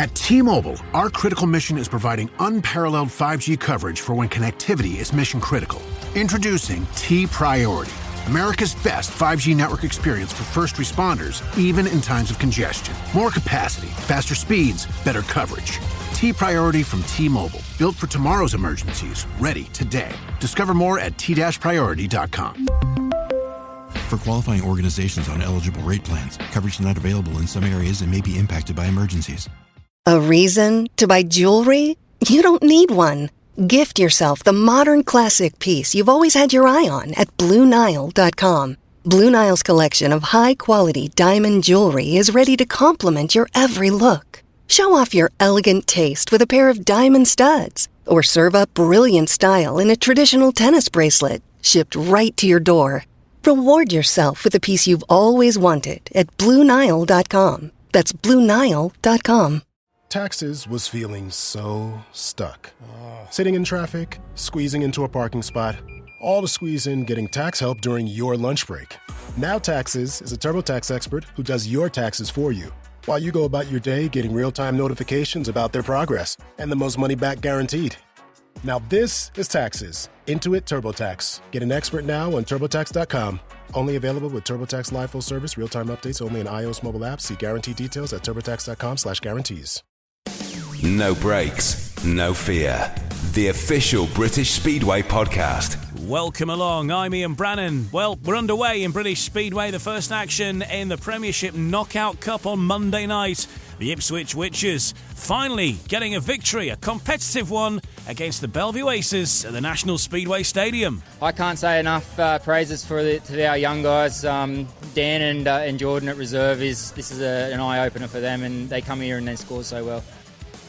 At T-Mobile, our critical mission is providing unparalleled 5G coverage for when connectivity is mission critical. Introducing T-Priority, America's best 5G network experience for first responders, even in times of congestion. More capacity, faster speeds, better coverage. T-Priority from T-Mobile, built for tomorrow's emergencies, ready today. Discover more at t-priority.com. For qualifying organizations on eligible rate plans, coverage not available in some areas and may be impacted by emergencies. A reason to buy jewelry? You don't need one. Gift yourself the modern classic piece you've always had your eye on at BlueNile.com. Blue Nile's collection of high-quality diamond jewelry is ready to complement your every look. Show off your elegant taste with a pair of diamond studs, or serve up brilliant style in a traditional tennis bracelet, shipped right to your door. Reward yourself with a piece you've always wanted at BlueNile.com. That's BlueNile.com. Taxes was feeling so stuck. Sitting in traffic, squeezing into a parking spot, all to squeeze in getting tax help during your lunch break. Now Taxes is a TurboTax expert who does your taxes for you, while you go about your day getting real-time notifications about their progress and the most money back guaranteed. Now this is Taxes. Intuit TurboTax. Get an expert now on TurboTax.com. Only available with TurboTax Live Full Service. Real-time updates only in iOS mobile apps. See guarantee details at TurboTax.com/guarantees. No breaks, no fear. The official British Speedway podcast. Welcome along, I'm Ian Brannan. Well, we're underway in British Speedway, the first action in the Premiership Knockout Cup on Monday night. The Ipswich Witches finally getting a victory, a competitive one, against the Bellevue Aces at the National Speedway Stadium. I can't say enough praises to our young guys. Dan and Jordan at reserve, this is an eye-opener for them, and they come here and they score so well.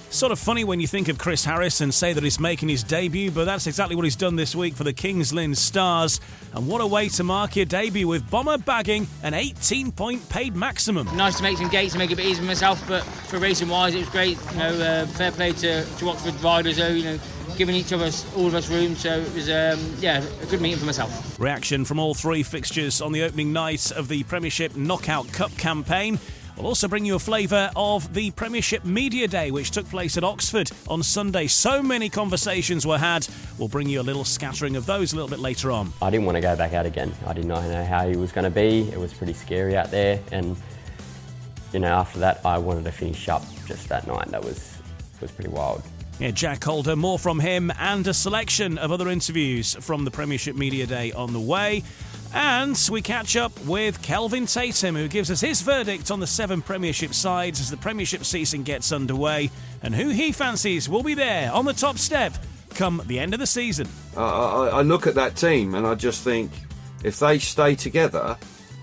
Sort of funny when you think of Chris Harris and say that he's making his debut, but that's exactly what he's done this week for the Kings Lynn Stars. And what a way to mark your debut, with Bomber bagging an 18-point paid maximum. Nice to make some gates and make it a bit easier for myself, but for racing-wise, it was great. Fair play to Oxford riders, giving all of us room. So it was, a good meeting for myself. Reaction from all three fixtures on the opening night of the Premiership Knockout Cup campaign. We'll also bring you a flavour of the Premiership Media Day, which took place at Oxford on Sunday. So many conversations were had. We'll bring you a little scattering of those a little bit later on. I didn't want to go back out again. I did not know how he was going to be. It was pretty scary out there. And, after that, I wanted to finish up just that night. That was pretty wild. Yeah, Jack Holder, more from him, and a selection of other interviews from the Premiership Media Day on the way. And we catch up with Kelvin Tatum, who gives us his verdict on the 7 Premiership sides as the Premiership season gets underway, and who he fancies will be there on the top step come the end of the season. I look at that team and I just think if they stay together,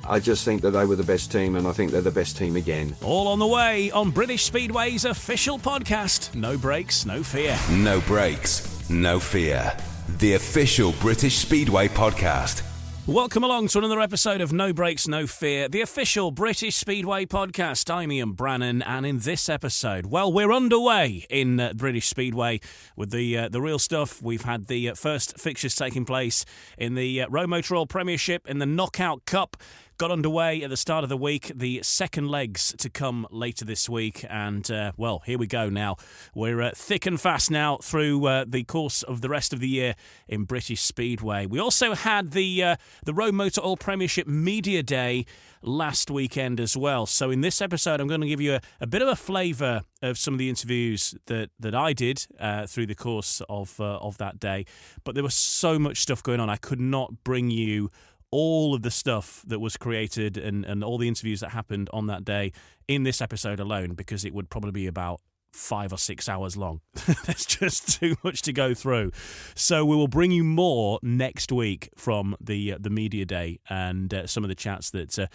I just think that they were the best team, and I think they're the best team again. All on the way on British Speedway's official podcast. No breaks, no fear. No breaks, no fear. The official British Speedway podcast. Welcome along to another episode of No Breaks, No Fear, the official British Speedway podcast. I'm Ian Brannan, and in this episode, well, we're underway in British Speedway with the real stuff. We've had the first fixtures taking place in the ROWE Motor Oil Premiership in the Knockout Cup. Got underway at the start of the week, the second legs to come later this week, and, here we go now. We're thick and fast now through the course of the rest of the year in British Speedway. We also had the ROWE Motor Oil Premiership Media Day last weekend as well. So in this episode, I'm going to give you a bit of a flavour of some of the interviews that I did through the course of that day. But there was so much stuff going on, I could not bring you all of the stuff that was created and all the interviews that happened on that day in this episode alone, because it would probably be about 5 or 6 hours long. There's just too much to go through. So we will bring you more next week from the media day and some of the chats that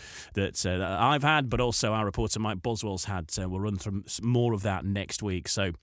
I've had, but also our reporter Mike Boswell's had. We'll run through more of that next week. So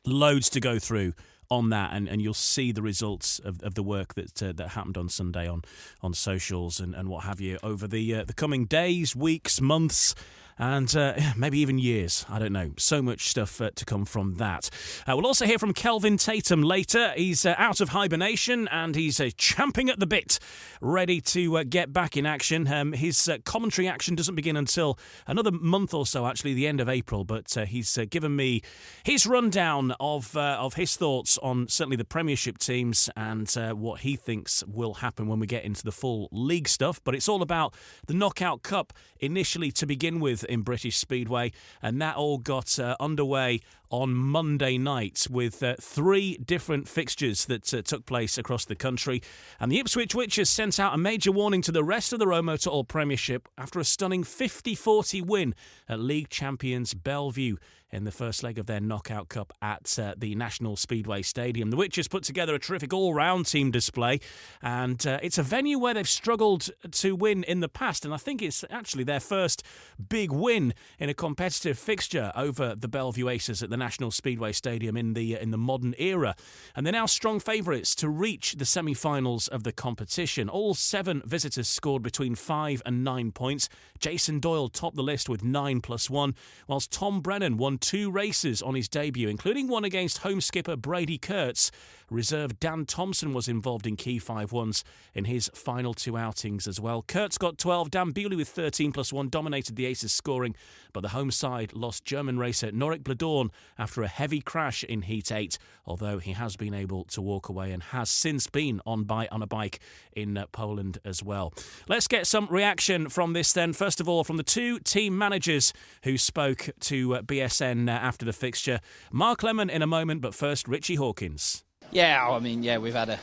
loads to go through on that, and you'll see the results of the work that happened on Sunday on socials and what have you over the coming days, weeks, months, and maybe even years. I don't know. So much stuff to come from that. We'll also hear from Kelvin Tatum later. He's out of hibernation and he's champing at the bit, ready to get back in action. His commentary action doesn't begin until another month or so, actually, the end of April, but he's given me his rundown of his thoughts on certainly the Premiership teams and what he thinks will happen when we get into the full league stuff. But it's all about the Knockout Cup initially to begin with in British Speedway, and that all got underway on Monday night with 3 different fixtures that took place across the country. And the Ipswich Witches sent out a major warning to the rest of the ROWE Motor Oil Premiership after a stunning 50-40 win at league champions Bellevue in the first leg of their Knockout Cup at the National Speedway Stadium. The Witches put together a terrific all-round team display, and it's a venue where they've struggled to win in the past, and I think it's actually their first big win in a competitive fixture over the Bellevue Aces at the National Speedway Stadium in the modern era. And they're now strong favourites to reach the semi-finals of the competition. All 7 visitors scored between 5 and 9 points. Jason Doyle topped the list with 9+1, whilst Tom Brennan won 2 races on his debut, including one against home skipper Brady Kurtz. Reserve Dan Thompson was involved in key 5-1s in his final 2 outings as well. Kurtz got 12, Dan Bewley with 13+1 dominated the Aces scoring, but the home side lost German racer Norik Bladorn after a heavy crash in Heat 8, although he has been able to walk away and has since been on a bike in Poland as well. Let's get some reaction from this then. First of all, from the 2 team managers who spoke to BSN after the fixture. Mark Lemon in a moment, but first Richie Hawkins. Yeah, I mean, we've had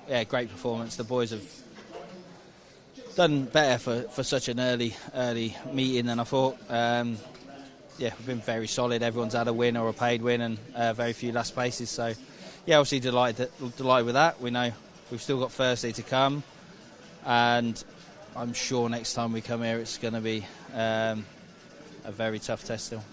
a great performance. The boys have done better for such an early meeting than I thought. We've been very solid. Everyone's had a win or a paid win, and very few last places. So, obviously delighted with that. We know we've still got Thursday to come, and I'm sure next time we come here it's going to be a very tough test still.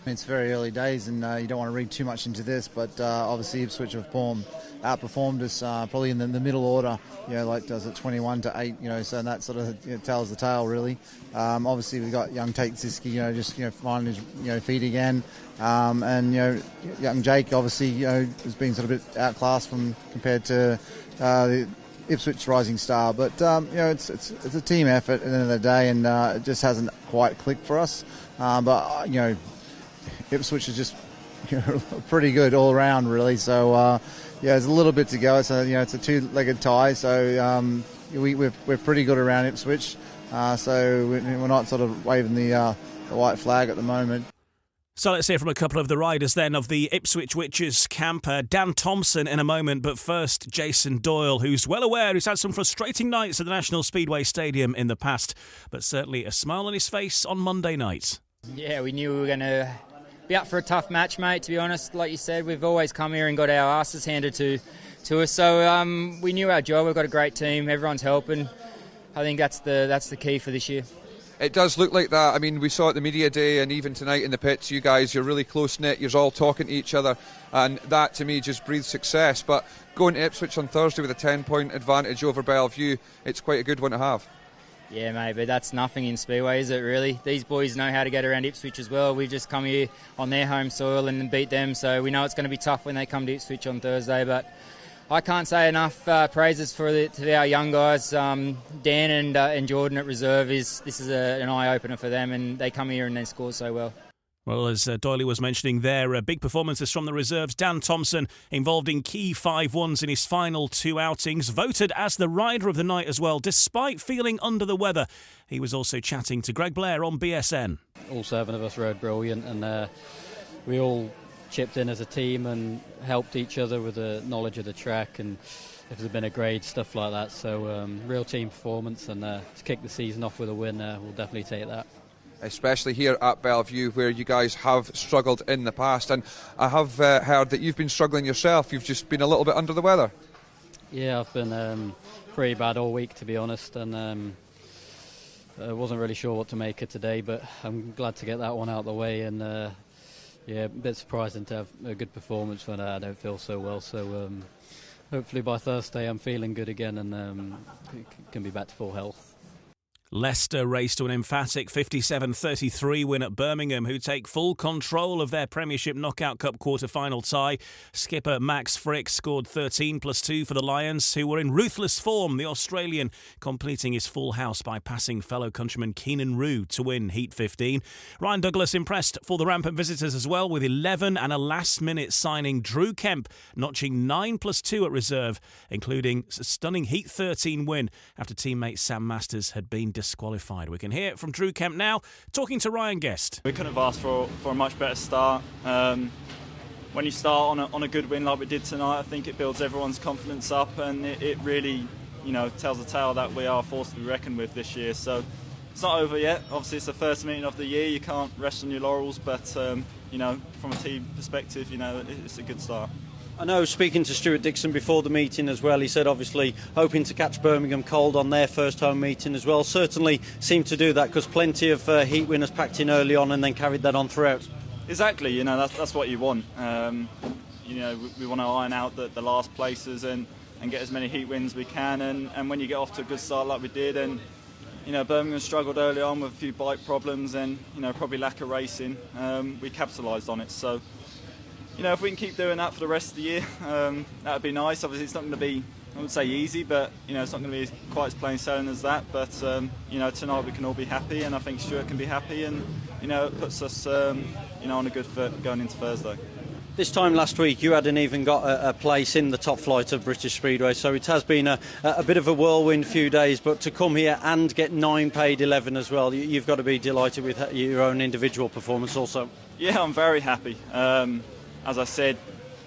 It's very early days, and you don't want to read too much into this, but obviously Ipswich have outperformed us probably in the middle order, does it 21-8, so that sort of tells the tale really. Obviously we've got young Tate Siski, just finding his feet again, and young Jake obviously has been sort of a bit outclassed compared to the Ipswich Rising Star, but it's a team effort at the end of the day, and it just hasn't quite clicked for us, but Ipswich is just pretty good all around, really. So there's a little bit to go. It's a 2-legged tie, so we're pretty good around Ipswich. So we're not sort of waving the white flag at the moment. So let's hear from a couple of the riders then of the Ipswich Witches camp. Dan Thompson in a moment, but first Jason Doyle, who's well aware he's had some frustrating nights at the National Speedway Stadium in the past, but certainly a smile on his face on Monday night. Yeah, we knew we were going to be up for a tough match, mate, to be honest. Like you said, we've always come here and got our asses handed to us, so we knew our job. We've got a great team, everyone's helping. I think that's the key for this year. It does look like that. I mean, we saw it the media day, and even tonight in the pits, you guys, you're really close-knit, you're all talking to each other, and that to me just breathes success. But going to Ipswich on Thursday with a 10-point advantage over Bellevue, it's quite a good one to have. Yeah, mate, but that's nothing in Speedway, is it, really? These boys know how to get around Ipswich as well. We've just come here on their home soil and beat them, so we know it's going to be tough when they come to Ipswich on Thursday. But I can't say enough praises to our young guys. Dan and Jordan at reserve, this is an eye-opener for them, and they come here and they score so well. Well, as Doyle was mentioning there, big performances from the reserves. Dan Thompson involved in key 5-1s in his final 2 outings, voted as the rider of the night as well, despite feeling under the weather. He was also chatting to Greg Blair on BSN. All 7 of us rode brilliant, and we all chipped in as a team and helped each other with the knowledge of the track, and if there's been a grade, stuff like that. So real team performance, and to kick the season off with a win, we'll definitely take that. Especially here at Bellevue, where you guys have struggled in the past. And I have heard that you've been struggling yourself. You've just been a little bit under the weather. Yeah, I've been pretty bad all week, to be honest, and I wasn't really sure what to make of today, but I'm glad to get that one out of the way and Yeah, a bit surprising to have a good performance when I don't feel so well. So hopefully by Thursday I'm feeling good again and can be back to full health. Leicester raced to an emphatic 57-33 win at Birmingham, who take full control of their Premiership Knockout Cup quarter-final tie. Skipper Max Fricke scored 13+2 for the Lions, who were in ruthless form, the Australian completing his full house by passing fellow countryman Keenan Roux to win Heat 15. Ryan Douglas impressed for the rampant visitors as well, with 11 and a last-minute signing Drew Kemp notching 9+2 at reserve, including a stunning Heat 13 win after teammate Sam Masters had been disqualified. We can hear from Drew Kemp now, talking to Ryan Guest. We couldn't have asked for a much better start. When you start on a good win like we did tonight, I think it builds everyone's confidence up, and it really, tells a tale that we are a force to be reckoned with this year. So it's not over yet. Obviously, it's the first meeting of the year. You can't rest on your laurels, but from a team perspective, it's a good start. I know, speaking to Stuart Dixon before the meeting as well, he said obviously hoping to catch Birmingham cold on their first home meeting as well. Certainly seemed to do that because plenty of heat winners packed in early on and then carried that on throughout. Exactly, that's what you want. We want to iron out the last places and get as many heat wins as we can. And when you get off to a good start like we did, and Birmingham struggled early on with a few bike problems and probably lack of racing, we capitalised on it. So. If we can keep doing that for the rest of the year, that would be nice. Obviously, it's not going to be, I wouldn't say easy, but it's not going to be quite as plain sailing as that. But tonight we can all be happy, and I think Stuart can be happy, and it puts us on a good foot going into Thursday. This time last week, you hadn't even got a place in the top flight of British Speedway, so it has been a bit of a whirlwind few days. But to come here and get 9 paid 11 as well, you've got to be delighted with your own individual performance, also. Yeah, I'm very happy. As I said,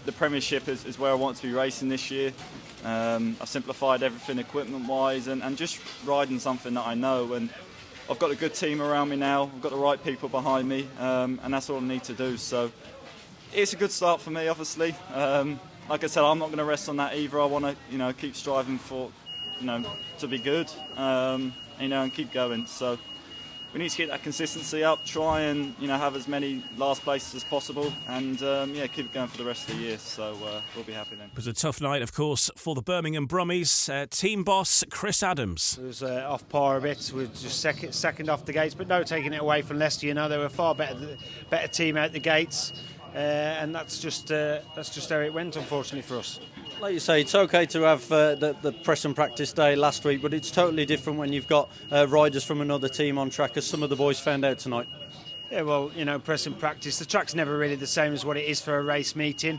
the Premiership is where I want to be racing this year. I've simplified everything equipment-wise and just riding something that I know. And I've got a good team around me now. I've got the right people behind me, and that's all I need to do. So it's a good start for me, obviously. Like I said, I'm not going to rest on that either. I want to, keep striving for, to be good, and keep going. So. We need to get that consistency up, try and have as many last places as possible, and keep it going for the rest of the year. So we'll be happy then. It was a tough night, of course, for the Birmingham Brummies. Team boss Chris Adams. It was off par a bit. We were just second off the gates, but no taking it away from Leicester. They were a far better team out the gates, and that's just how it went, unfortunately for us. Like you say, it's okay to have the press and practice day last week, but it's totally different when you've got riders from another team on track, as some of the boys found out tonight. Yeah, well, press and practice. The track's never really the same as what it is for a race meeting,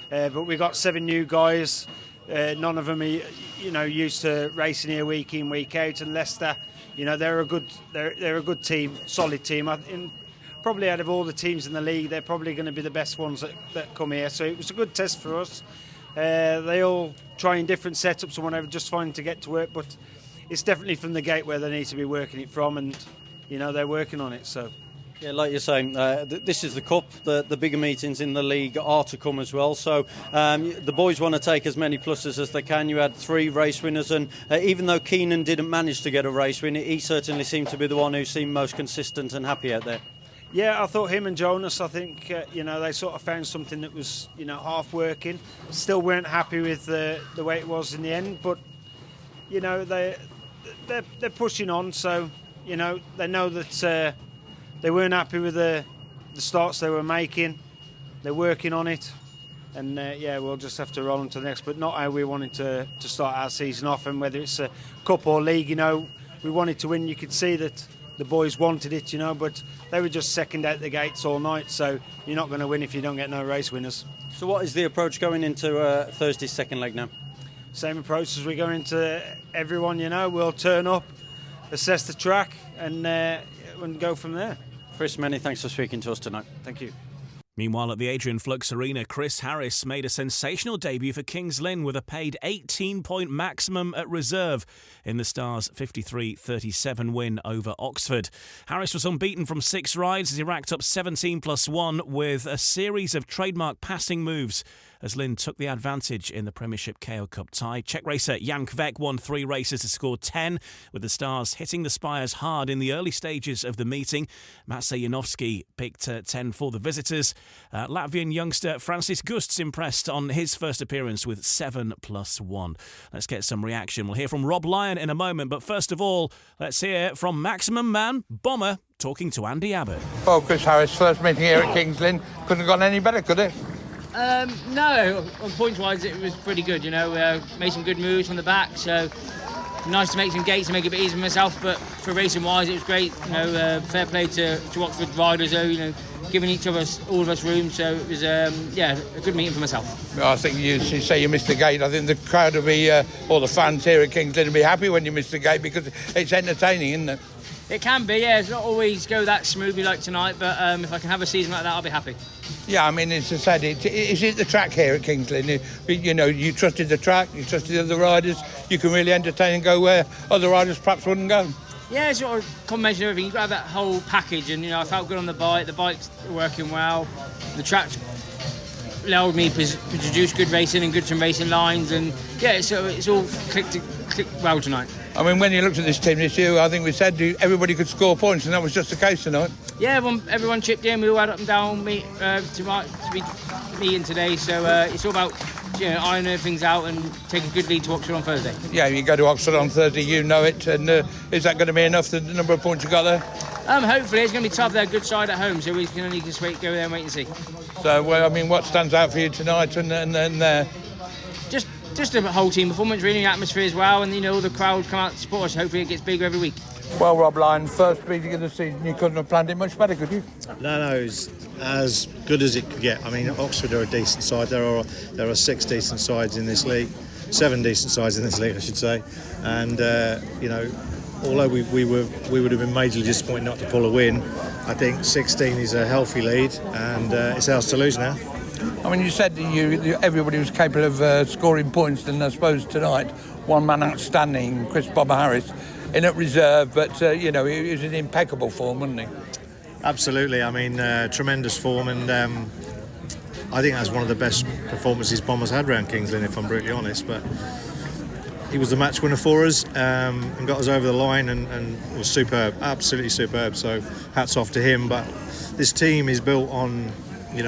but we've got 7 new guys. None of them are, used to racing here week in, week out. And Leicester, they're a good team, solid team. Probably out of all the teams in the league, they're probably going to be the best ones that come here. So it was a good test for us. They all trying different setups and whatever, just trying to get to work, but it's definitely from the gate where they need to be working it from, and they're working on it. So yeah, like you're saying, this is the cup. The bigger meetings in the league are to come as well. So the boys want to take as many pluses as they can. You had 3 race winners, and even though Keenan didn't manage to get a race win, he certainly seemed to be the one who seemed most consistent and happy out there. Yeah, I thought him and Jonas, I think, they sort of found something that was, half working. Still weren't happy with the way it was in the end, but, they're pushing on, so, they know that they weren't happy with the starts they were making. They're working on it, and, we'll just have to roll on to the next, but not how we wanted to start our season off, and whether it's a cup or league, we wanted to win. You could see that the boys wanted it, but they were just second out the gates all night, so you're not going to win if you don't get no race winners. So what is the approach going into Thursday's second leg now? Same approach as we go into everyone, we'll turn up, assess the track, and go from there. Chris, many thanks for speaking to us tonight. Thank you. Meanwhile, at the Adrian Flux Arena, Chris Harris made a sensational debut for Kings Lynn with a paid 18-point maximum at reserve in the Stars' 53-37 win over Oxford. Harris was unbeaten from 6 rides as he racked up 17+1 with a series of trademark passing moves as Klindt took the advantage in the Premiership KO Cup tie. Czech racer Jan Kvek won 3 races to score 10, with the stars hitting the spires hard in the early stages of the meeting. Maciej Janowski picked 10 for the visitors. Latvian youngster Francis Gusts impressed on his first appearance with 7+1. Let's get some reaction. We'll hear from Rob Lyon in a moment, but first of all, let's hear from Maximum Man, Bomber, talking to Andy Abbott. Well, Chris Harris, first meeting here at Kings Lynn. Couldn't have gone any better, could it? No, on points-wise, it was pretty good. Made some good moves from the back, so nice to make some gates and make it a bit easier for myself. But for racing-wise, it was great. Fair play to Oxford riders, giving all of us room. So it was, a good meeting for myself. Well, I think you say you missed the gate. I think the crowd will be, all the fans here at Kings Lynn will be happy when you miss the gate because it's entertaining, isn't it? It can be, yeah. It's not always go that smoothly like tonight, but if I can have a season like that, I'll be happy. Yeah, I mean, as I said, is it the track here at Kings Lynn? You trusted the track, you trusted the other riders, you can really entertain and go where other riders perhaps wouldn't go. Yeah, it's sort of a combination of everything. You've got to have that whole package, and I felt good on the bike's working well, the track allowed me to produce good racing and some racing lines, and yeah, so it's all clicked well tonight. I mean, when you looked at this team this year, I think we said everybody could score points, and that was just the case tonight. Yeah, everyone chipped in. We all had up and down to be meeting today, so it's all about ironing things out and taking a good lead to Oxford on Thursday. Yeah, you go to Oxford on Thursday, you know it, and is that going to be enough, the number of points you got there? Hopefully, it's going to be tough. They're a good side at home, so we can only just go there and wait and see. So, well, I mean, what stands out for you tonight and there? Just a whole team performance, really, the atmosphere as well, and all the crowd come out to support us. Hopefully it gets bigger every week. Well, Rob Lyon, first meeting of the season, you couldn't have planned it much better, could you? No, it was as good as it could get. I mean, Oxford are a decent side. There are 6 decent sides in this league, 7 decent sides in this league, I should say. And although we would have been majorly disappointed not to pull a win, I think 16 is a healthy lead, and it's ours to lose now. I mean, you said everybody was capable of scoring points, and I suppose tonight, one man outstanding, Chris Bomber Harris, in at reserve, but, he was in impeccable form, wasn't he? Absolutely. I mean, tremendous form, and I think that's one of the best performances Bomber's had around Kings Lynn, if I'm brutally honest, but he was the match winner for us and got us over the line and was superb, absolutely superb, so hats off to him. But this team is built on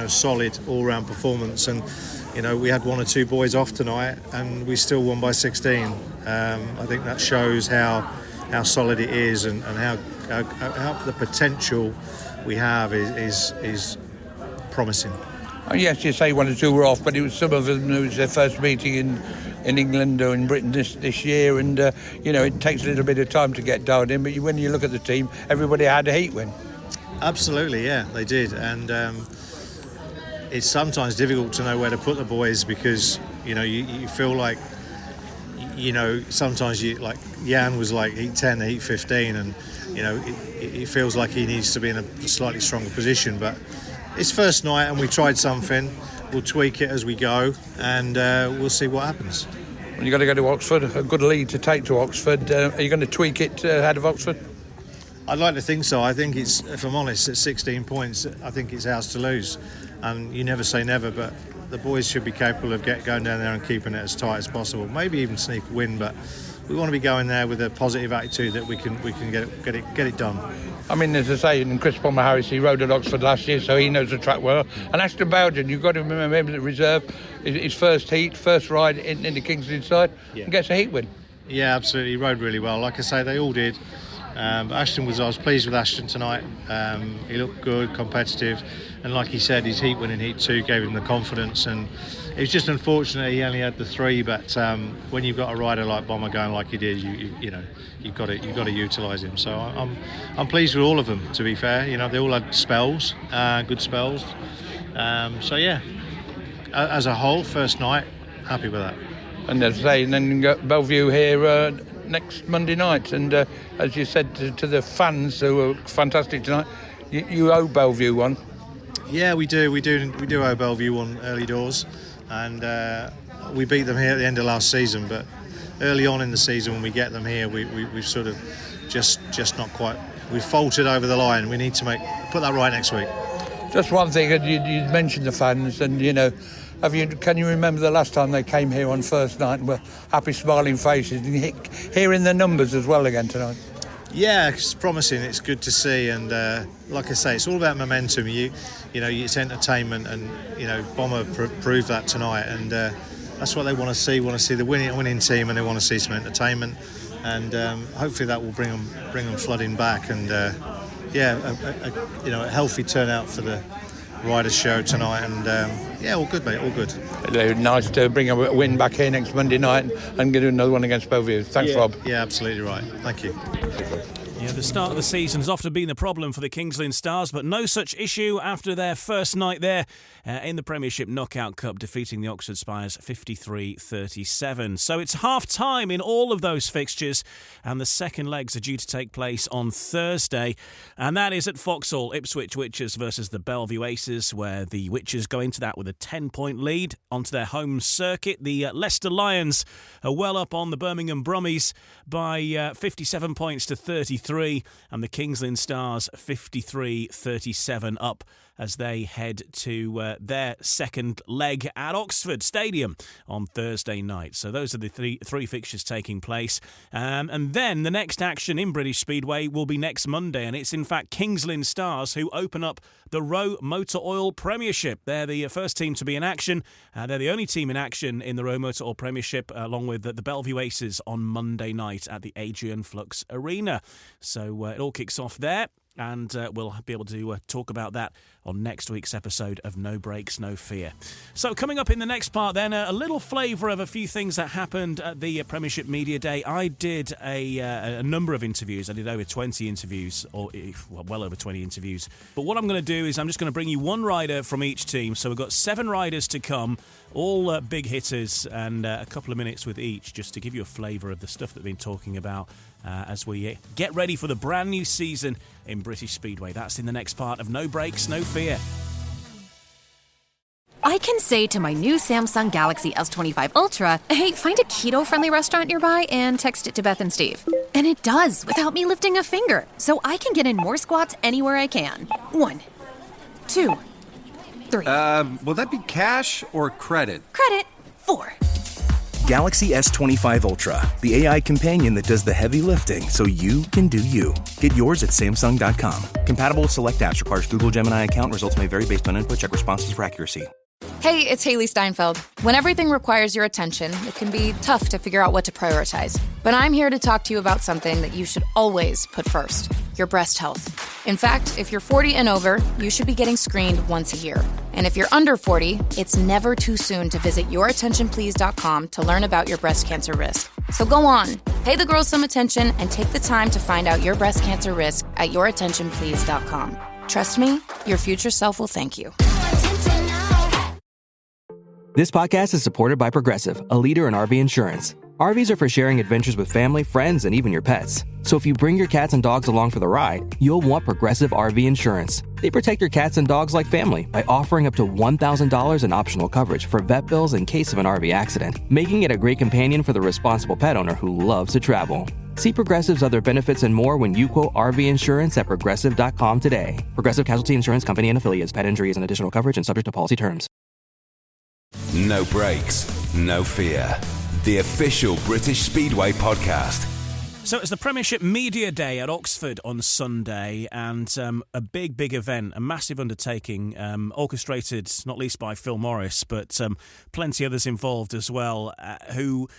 solid all-round performance, and we had 1 or 2 boys off tonight and we still won by 16. I think that shows how solid it is and how the potential we have is promising. Oh, yes, you say 1 or 2 were off, but it was some of them. It was their first meeting in England or in Britain this year, and it takes a little bit of time to get dialed in. But when you look at the team, everybody had a heat win. Absolutely, yeah, they did, and it's sometimes difficult to know where to put the boys because you feel like sometimes like Jan was like heat 10, heat 15, and it feels like he needs to be in a slightly stronger position. But it's first night and we tried something. We'll tweak it as we go, and we'll see what happens. Well, you've got to go to Oxford, a good lead to take to Oxford. Are you going to tweak it ahead of Oxford? I'd like to think so. I think it's, if I'm honest, at 16 points, I think it's ours to lose. And you never say never, but the boys should be capable of going down there and keeping it as tight as possible. Maybe even sneak a win, but we want to be going there with a positive attitude that we can get it done. I mean, as I say, and Chris Bomber Harris, he rode at Oxford last year, so he knows the track well. And Ashton Bowden, you've got to remember him at reserve, his first heat, first ride in the Kings Lynn side, and gets a heat win. Yeah, absolutely. He rode really well. Like I say, they all did. I was pleased with Ashton tonight. He looked good, competitive, and like he said, his heat win in heat 2 gave him the confidence, and it was just unfortunate he only had the 3, but when you've got a rider like Bomber going like he did, you've got to utilise him. So I'm pleased with all of them, to be fair. They all had spells, good spells. So yeah, as a whole, first night, happy with that. And as I say, and then you got Bellevue here next Monday night, and as you said to the fans who were fantastic tonight, you owe Bellevue one. Yeah, we do owe Bellevue one early doors, and we beat them here at the end of last season, but early on in the season when we get them here, we've sort of just not quite, we've faltered over the line. We need to put that right next week. Just one thing, you mentioned the fans, and Can you remember the last time they came here on first night and were happy, smiling faces? And hearing the numbers as well again tonight. Yeah, it's promising. It's good to see, and like I say, it's all about momentum. You know, it's entertainment, and Bomber proved that tonight, and that's what they want to see. Want to see the winning team, and they want to see some entertainment, and hopefully that will bring them flooding back, and a healthy turnout for the Riders show tonight, and all good, mate, all good. Nice to bring a win back here next Monday night and get another one against both of you. Thanks, Rob. Yeah, absolutely right. Thank you. Yeah, the start of the season has often been the problem for the Kings Lynn Stars, but no such issue after their first night there in the Premiership Knockout Cup, defeating the Oxford Spires 53-37. So it's half-time in all of those fixtures, and the second legs are due to take place on Thursday, and that is at Foxhall, Ipswich Witches versus the Bellevue Aces, where the Witches go into that with a 10-point lead onto their home circuit. The Leicester Lions are well up on the Birmingham Brummies by 57 points to 33. And the Kings Lynn Stars 53-37 up as they head to their second leg at Oxford Stadium on Thursday night. So those are the three fixtures taking place. And then the next action in British Speedway will be next Monday, and it's in fact Kings Lynn Stars who open up the ROWE Motor Oil Premiership. They're the first team to be in action. They're the only team in action in the ROWE Motor Oil Premiership, along with the Bellevue Aces on Monday night at the Adrian Flux Arena. So it all kicks off there. And we'll be able to talk about that on next week's episode of No Breaks, No Fear. So coming up in the next part then, a little flavour of a few things that happened at the Premiership Media Day. I did a number of interviews. I did over 20 interviews, or well over 20 interviews. But what I'm going to do is I'm just going to bring you one rider from each team. So we've got 7 riders to come, all big hitters, and a couple of minutes with each, just to give you a flavour of the stuff that we've been talking about as we get ready for the brand new season in British Speedway. That's in the next part of No Breaks, No Fear. I can say to my new Samsung Galaxy S25 Ultra, hey, find a keto-friendly restaurant nearby and text it to Beth and Steve. And it does, without me lifting a finger. So I can get in more squats anywhere I can. 1, 2, 3. Will that be cash or credit? Credit. 4. Galaxy S25 Ultra, the AI companion that does the heavy lifting so you can do you. Get yours at Samsung.com. Compatible with select apps. Requires Google Gemini account. Results may vary based on input. Check responses for accuracy. Hey, it's Haley Steinfeld. When everything requires your attention, it can be tough to figure out what to prioritize. But I'm here to talk to you about something that you should always put first, your breast health. In fact, if you're 40 and over, you should be getting screened once a year. And if you're under 40, it's never too soon to visit yourattentionplease.com to learn about your breast cancer risk. So go on, pay the girls some attention and take the time to find out your breast cancer risk at yourattentionplease.com. Trust me, your future self will thank you. This podcast is supported by Progressive, a leader in RV insurance. RVs are for sharing adventures with family, friends, and even your pets. So if you bring your cats and dogs along for the ride, you'll want Progressive RV Insurance. They protect your cats and dogs like family by offering up to $1,000 in optional coverage for vet bills in case of an RV accident, making it a great companion for the responsible pet owner who loves to travel. See Progressive's other benefits and more when you quote RV insurance at Progressive.com today. Progressive Casualty Insurance Company and Affiliates. Pet injury is an additional coverage and subject to policy terms. No Breaks, No Fear. The official British Speedway podcast. So it's the Premiership Media Day at Oxford on Sunday, and a big event, a massive undertaking, orchestrated not least by Phil Morris, but plenty others involved as well, who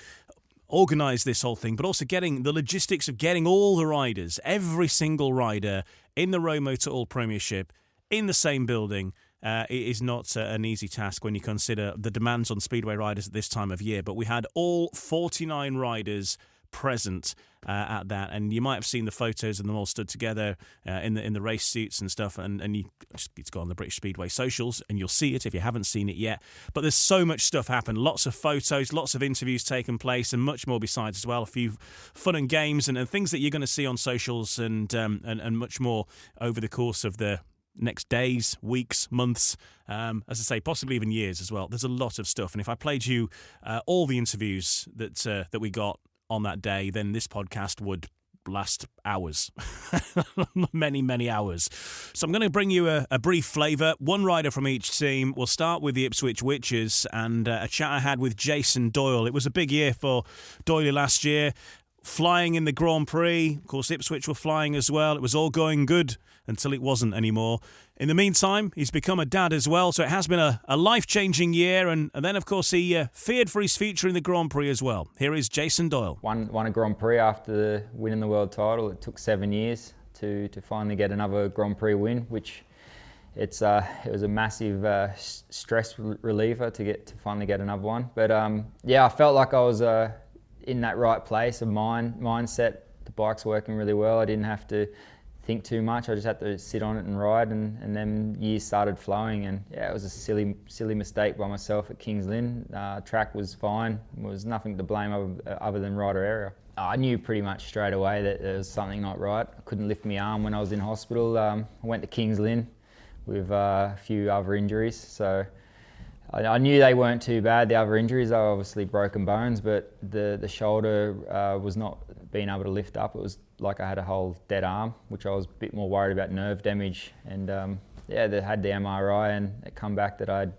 organised this whole thing, but also getting the logistics of getting all the riders, every single rider in the ROWE Motor Oil Premiership in the same building. It is not an easy task when you consider the demands on Speedway riders at this time of year, but we had all 49 riders present at that, and you might have seen the photos of them all stood together in the race suits and stuff, and you just need to go on the British Speedway socials and you'll see it if you haven't seen it yet. But there's so much stuff happened, lots of photos, lots of interviews taking place, and much more besides as well, a few fun and games and things that you're going to see on socials and much more over the course of the next days, weeks, months, as I say, possibly even years as well. There's a lot of stuff, and if I played you all the interviews that we got on that day, then this podcast would last hours. many hours. So I'm going to bring you a brief flavour. One rider from each team. We'll start with the Ipswich Witches and a chat I had with Jason Doyle. It was a big year for Doyle last year, flying in the Grand Prix. Of course, Ipswich were flying as well. It was all going good until it wasn't anymore. In the meantime, he's become a dad as well, so it has been a life-changing year. And then, of course, he feared for his future in the Grand Prix as well. Here is Jason Doyle. Won a Grand Prix after winning the world title. It took 7 years to finally get another Grand Prix win, which it was a massive stress reliever to finally get another one. But I felt like I was in that right place of mindset. The bike's working really well. I didn't have to think too much. I just had to sit on it and ride, and then years started flowing. And it was a silly mistake by myself at Kings Lynn. Track was fine. There was nothing to blame other than rider error. I knew pretty much straight away that there was something not right. I couldn't lift my arm when I was in hospital. I went to Kings Lynn with a few other injuries, so I knew they weren't too bad, the other injuries. They were obviously broken bones, but the shoulder was not being able to lift up. It was like I had a whole dead arm, which I was a bit more worried about nerve damage. And they had the MRI, and it come back that I'd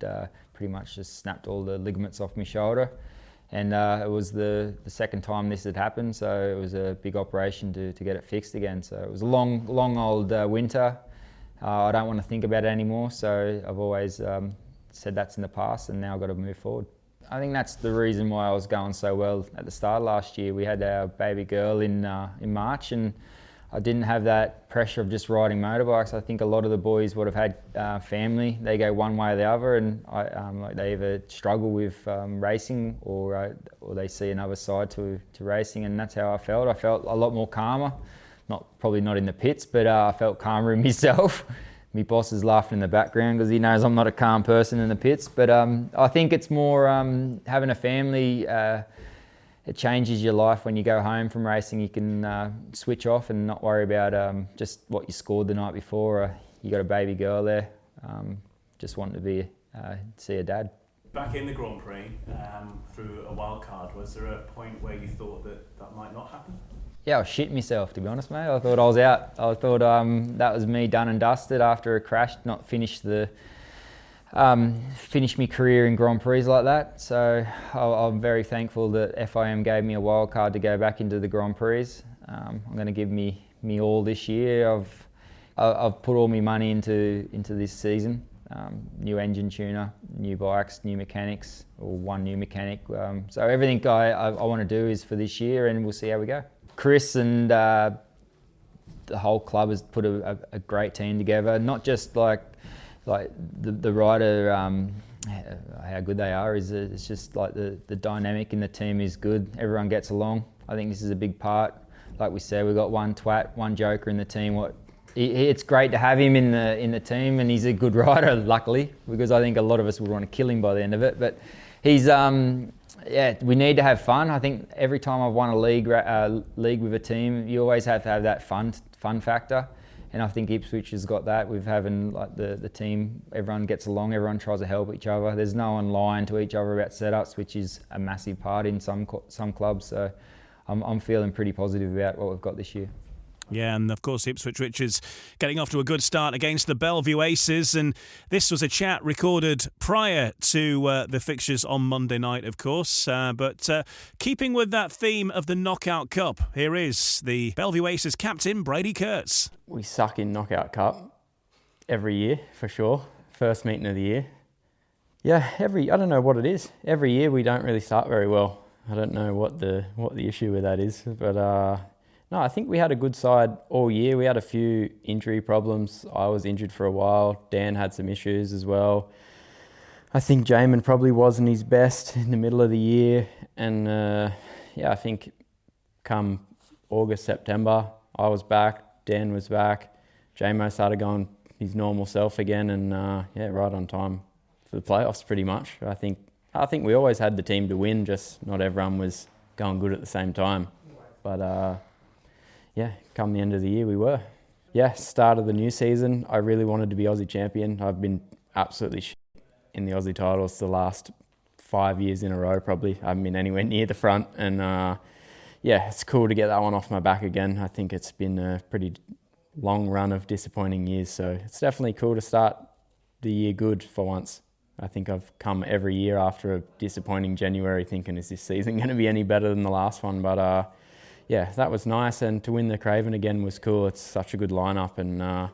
pretty much just snapped all the ligaments off my shoulder. And it was the second time this had happened, so it was a big operation to get it fixed again. So it was a long old winter. I don't want to think about it anymore, so I've always said that's in the past, and now I've got to move forward. I think that's the reason why I was going so well at the start of last year. We had our baby girl in March, and I didn't have that pressure of just riding motorbikes. I think a lot of the boys would have had family. They go one way or the other, and they either struggle with racing or they see another side to racing, and that's how I felt. I felt a lot more calmer. Probably not in the pits, but I felt calmer in myself. My boss is laughing in the background because he knows I'm not a calm person in the pits. But I think it's more having a family. It changes your life when you go home from racing. You can switch off and not worry about just what you scored the night before. You got a baby girl there. Just wanting to be see a dad. Back in the Grand Prix through a wild card, was there a point where you thought that might not happen? Yeah, I was shitting myself, to be honest, mate. I thought I was out. I thought that was me done and dusted after a crash, not finished my career in Grand Prix like that. So I'm very thankful that FIM gave me a wild card to go back into the Grand Prix. I'm going to give me all this year. I've put all my money into this season. New engine tuner, new bikes, new mechanics, or one new mechanic. So everything I want to do is for this year, and we'll see how we go. Chris and the whole club has put a great team together. Not just like the rider, how good they are. It's just like the dynamic in the team is good. Everyone gets along. I think this is a big part. Like we said, we've got one twat, one joker in the team. It's great to have him in the team, and he's a good rider, luckily, because I think a lot of us would want to kill him by the end of it. But he's we need to have fun. I think every time I've won a league with a team, you always have to have that fun factor, and I think Ipswich has got that. We've having like the team, everyone gets along, everyone tries to help each other. There's no one lying to each other about setups, which is a massive part in some clubs. So I'm feeling pretty positive about what we've got this year. Yeah, and of course Ipswich Richards getting off to a good start against the Bellevue Aces, and this was a chat recorded prior to the fixtures on Monday night, of course, but keeping with that theme of the Knockout Cup, here is the Bellevue Aces captain, Brady Kurtz. We suck in Knockout Cup every year, for sure. First meeting of the year. Yeah, I don't know what it is. Every year we don't really start very well. I don't know what the issue with that is, but no, I think we had a good side all year. We had a few injury problems. I was injured for a while. Dan had some issues as well. I think Jamin probably wasn't his best in the middle of the year. And I think come August, September, I was back, Dan was back. Jamo started going his normal self again, and right on time for the playoffs pretty much. I think we always had the team to win, just not everyone was going good at the same time. But come the end of the year, we were. Yeah, start of the new season, I really wanted to be Aussie champion. I've been absolutely shit in the Aussie titles the last 5 years in a row, probably. I haven't been anywhere near the front. And, yeah, it's cool to get that one off my back again. I think it's been a pretty long run of disappointing years, so it's definitely cool to start the year good for once. I think I've come every year after a disappointing January thinking, is this season going to be any better than the last one? But yeah, that was nice, and to win the Craven again was cool. It's such a good lineup, and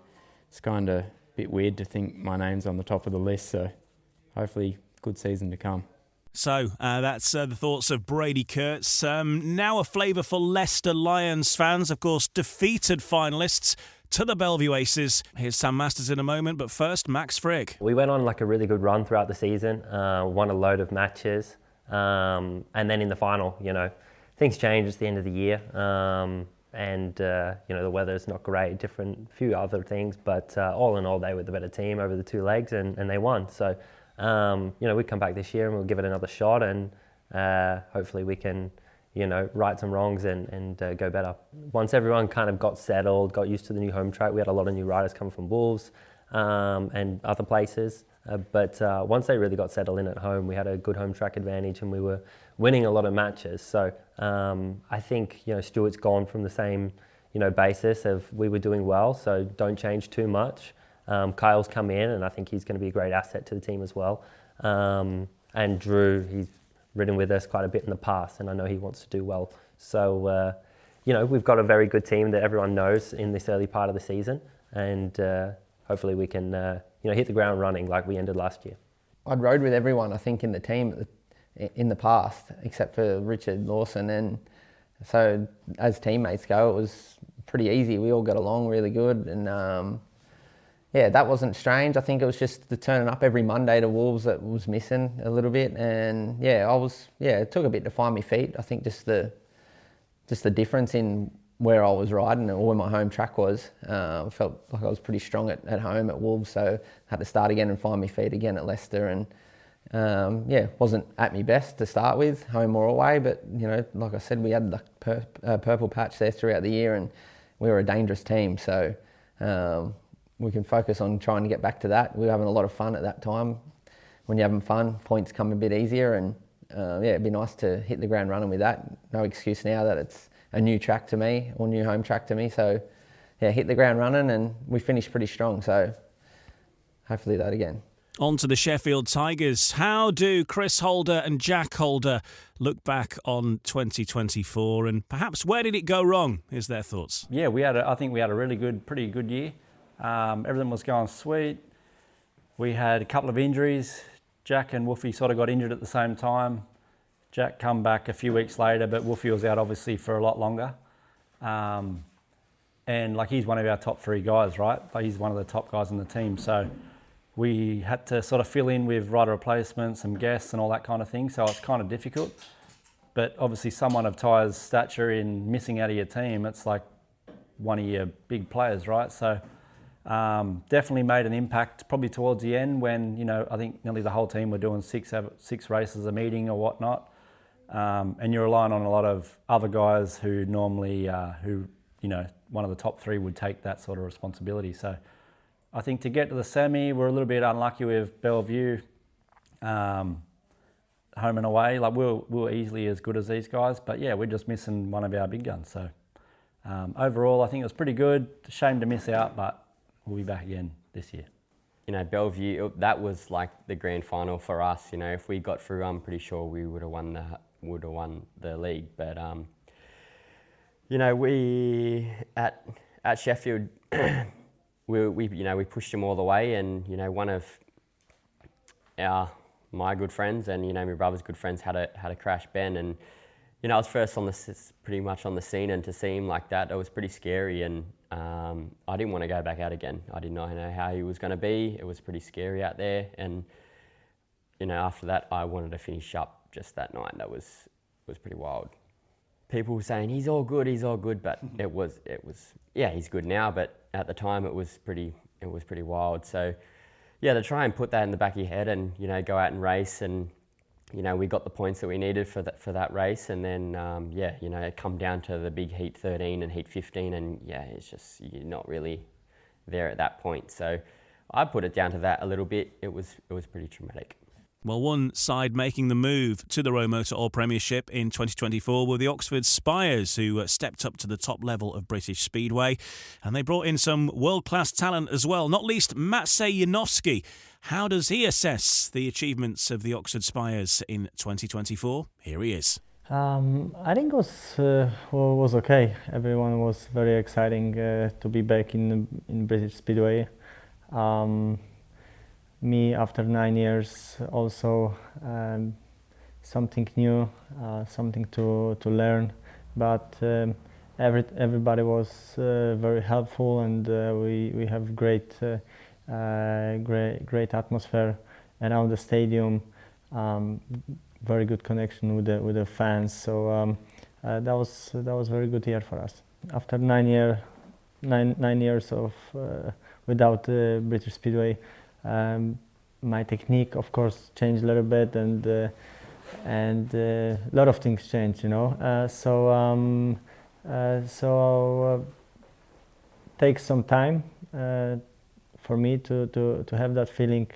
it's kind of a bit weird to think my name's on the top of the list, so hopefully good season to come. So that's the thoughts of Brady Kurtz. Now a flavour for Leicester Lions fans, of course, defeated finalists to the Bellevue Aces. Here's Sam Masters in a moment, but first, Max Fricke. We went on like a really good run throughout the season, won a load of matches, and then in the final, things changed at the end of the year, and the weather's not great, different few other things, but all in all, they were the better team over the two legs, and they won. So, we come back this year and we'll give it another shot, and hopefully we can right some wrongs and go better. Once everyone kind of got settled, got used to the new home track, we had a lot of new riders coming from Wolves and other places. But once they really got settled in at home, we had a good home track advantage and we were winning a lot of matches. So I think, Stuart's gone from the same, basis of we were doing well, so don't change too much. Kyle's come in and I think he's going to be a great asset to the team as well. And Drew, he's ridden with us quite a bit in the past, and I know he wants to do well. So, we've got a very good team that everyone knows in this early part of the season, and hopefully we can, hit the ground running like we ended last year. I'd rode with everyone, I think, in the team in the past, except for Richard Lawson, and so as teammates go, it was pretty easy. We all got along really good, and that wasn't strange. I think it was just the turning up every Monday to Wolves that was missing a little bit, and it took a bit to find my feet. I think just the difference in where I was riding or where my home track was. I felt like I was pretty strong at home at Wolves, so I had to start again and find my feet again at Leicester, and wasn't at my best to start with, home or away, but like I said, we had the purple patch there throughout the year, and we were a dangerous team, so we can focus on trying to get back to that. We were having a lot of fun at that time. When you're having fun, points come a bit easier, and it'd be nice to hit the ground running with that. No excuse now that it's a new track to me, or new home track to me, so hit the ground running, and we finished pretty strong, so hopefully that again. On to the Sheffield Tigers. How do Chris Holder and Jack Holder look back on 2024, and perhaps where did it go wrong? Here's their thoughts. Yeah, I think we had a pretty good year. Everything was going sweet. We had a couple of injuries. Jack and Woofy sort of got injured at the same time. Jack come back a few weeks later, but Woofy was out obviously for a lot longer. And he's one of our top three guys, right? He's one of the top guys in the team. So we had to sort of fill in with rider replacements, some guests and all that kind of thing. So it's kind of difficult. But obviously someone of Ty's stature in missing out of your team, it's like one of your big players, right? So definitely made an impact probably towards the end when, I think nearly the whole team were doing six races a meeting or whatnot. And you're relying on a lot of other guys who normally, one of the top three would take that sort of responsibility. So I think to get to the semi, we're a little bit unlucky with Bellevue, home and away. Like we were easily as good as these guys, but we're just missing one of our big guns. So overall, I think it was pretty good. Shame to miss out, but we'll be back again this year. Bellevue, that was like the grand final for us. If we got through, I'm pretty sure we would have won the league. But we at Sheffield, we pushed them all the way, and one of my good friends and my brother's good friends had a crash, Ben, and I was first pretty much on the scene, and to see him like that, it was pretty scary, and I didn't want to go back out again. I did not know how he was going to be. It was pretty scary out there, and after that, I wanted to finish up just that night. That was pretty wild. People were saying he's all good, but it was he's good now, but at the time it was pretty wild. So to try and put that in the back of your head and go out and race, and we got the points that we needed for that race, and then it come down to the big heat 13 and heat 15, and it's just you're not really there at that point. So I put it down to that a little bit. It was pretty traumatic. Well, one side making the move to the ROWE Motor Oil Premiership in 2024 were the Oxford Spires, who stepped up to the top level of British Speedway. And they brought in some world-class talent as well, not least Maciej Janowski. How does he assess the achievements of the Oxford Spires in 2024? Here he is. I think it was okay. Everyone was very exciting to be back in British Speedway. Me, after 9 years, also something new, something to learn. But everybody was very helpful, and we have great atmosphere around the stadium. Very good connection with the fans. So that was very good year for us. After 9 years of without British Speedway. My technique, of course, changed a little bit, and a lot of things changed, you know. So takes some time for me to have that feeling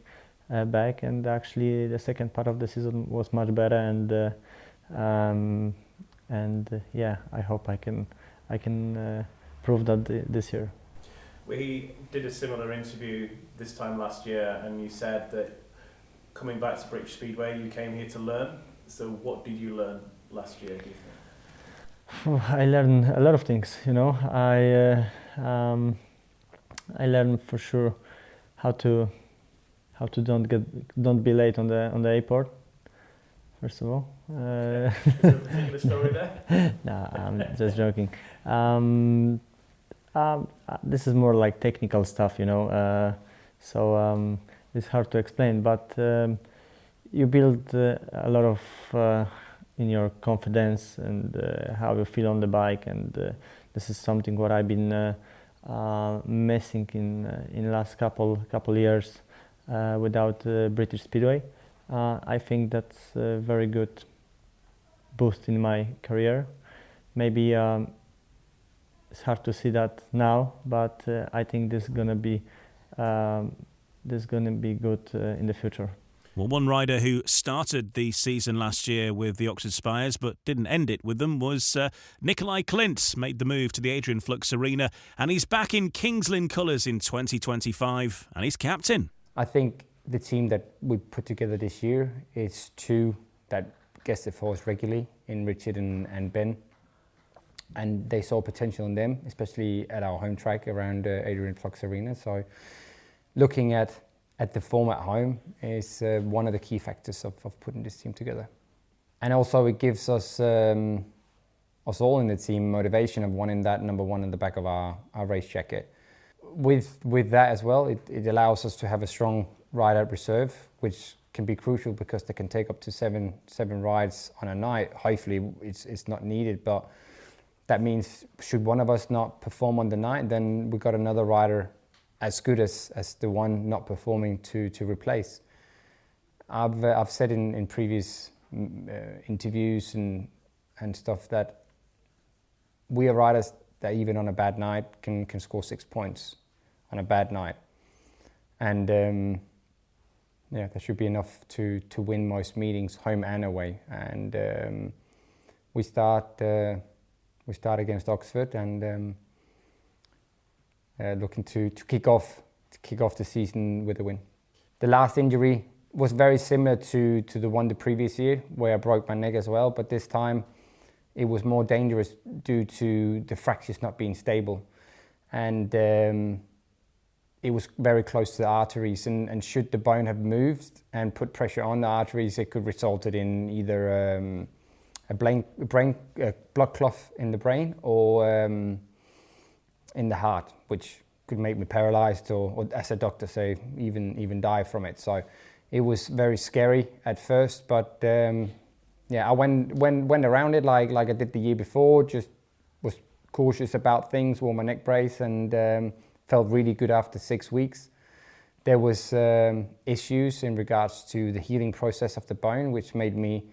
back, and actually the second part of the season was much better, and yeah, I hope I can prove that this year. We did a similar interview this time last year, and you said that coming back to British Speedway, you came here to learn. So what did you learn last year, do you think? I learned a lot of things, you know. I learned for sure how to don't be late on the airport. First of all. Is there a particular story there? No, I'm just joking. This is more like technical stuff, you know, so it's hard to explain, but you build a lot of in your confidence and how you feel on the bike, and this is something what I've been missing in last couple years without British Speedway. I think that's a very good boost in my career. Maybe it's hard to see that now, but I think this is gonna be good in the future. Well, one rider who started the season last year with the Oxford Spires but didn't end it with them was Nicolai Klindt. Made the move to the Adrian Flux Arena, and he's back in Kings Lynn colours in 2025, and he's captain. I think the team that we put together this year is two that gets the force regularly in Richard and Ben. And they saw potential in them, especially at our home track around Adrian Flux Arena. So looking at the form at home is one of the key factors of putting this team together. And also it gives us all in the team motivation of wanting that number one in the back of our race jacket. With that as well, it allows us to have a strong rider reserve, which can be crucial because they can take up to seven rides on a night. Hopefully it's not needed, but that means should one of us not perform on the night, then we've got another rider as good as the one not performing to replace. I've said in previous interviews and stuff that we are riders that even on a bad night can score 6 points on a bad night, and yeah, that should be enough to win most meetings, home and away. And we start against Oxford, and looking to kick off the season with a win. The last injury was very similar to the one the previous year, where I broke my neck as well, but this time it was more dangerous due to the fractures not being stable, and it was very close to the arteries, and should the bone have moved and put pressure on the arteries, it could result in either a blood clot in the brain or in the heart, which could make me paralyzed or as a doctor say, even die from it. So it was very scary at first, but yeah, I went around it like I did the year before, just was cautious about things, wore my neck brace, and felt really good after 6 weeks. There was issues in regards to the healing process of the bone, which made me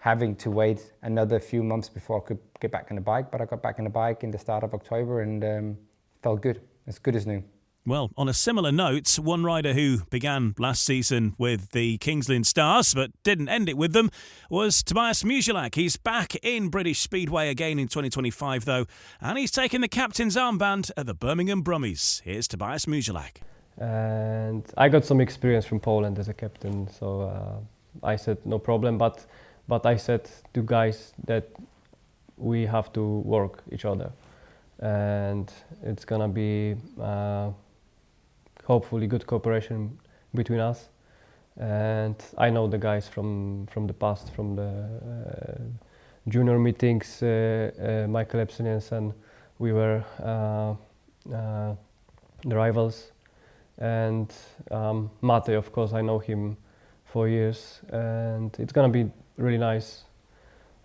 having to wait another few months before I could get back on the bike, but I got back on the bike in the start of October and felt good as new. Well, on a similar note, one rider who began last season with the Kings Lynn Stars but didn't end it with them was Tobias Musielak. He's back in British Speedway again in 2025 though, and he's taking the captain's armband at the Birmingham Brummies. Here's Tobias Musielak. And I got some experience from Poland as a captain, so I said no problem, but I said to guys that we have to work each other, and it's gonna be hopefully good cooperation between us. And I know the guys from the past, from the junior meetings, Michael Epsonians, and we were the rivals. And Maciej, of course, I know him for years, and it's gonna be really nice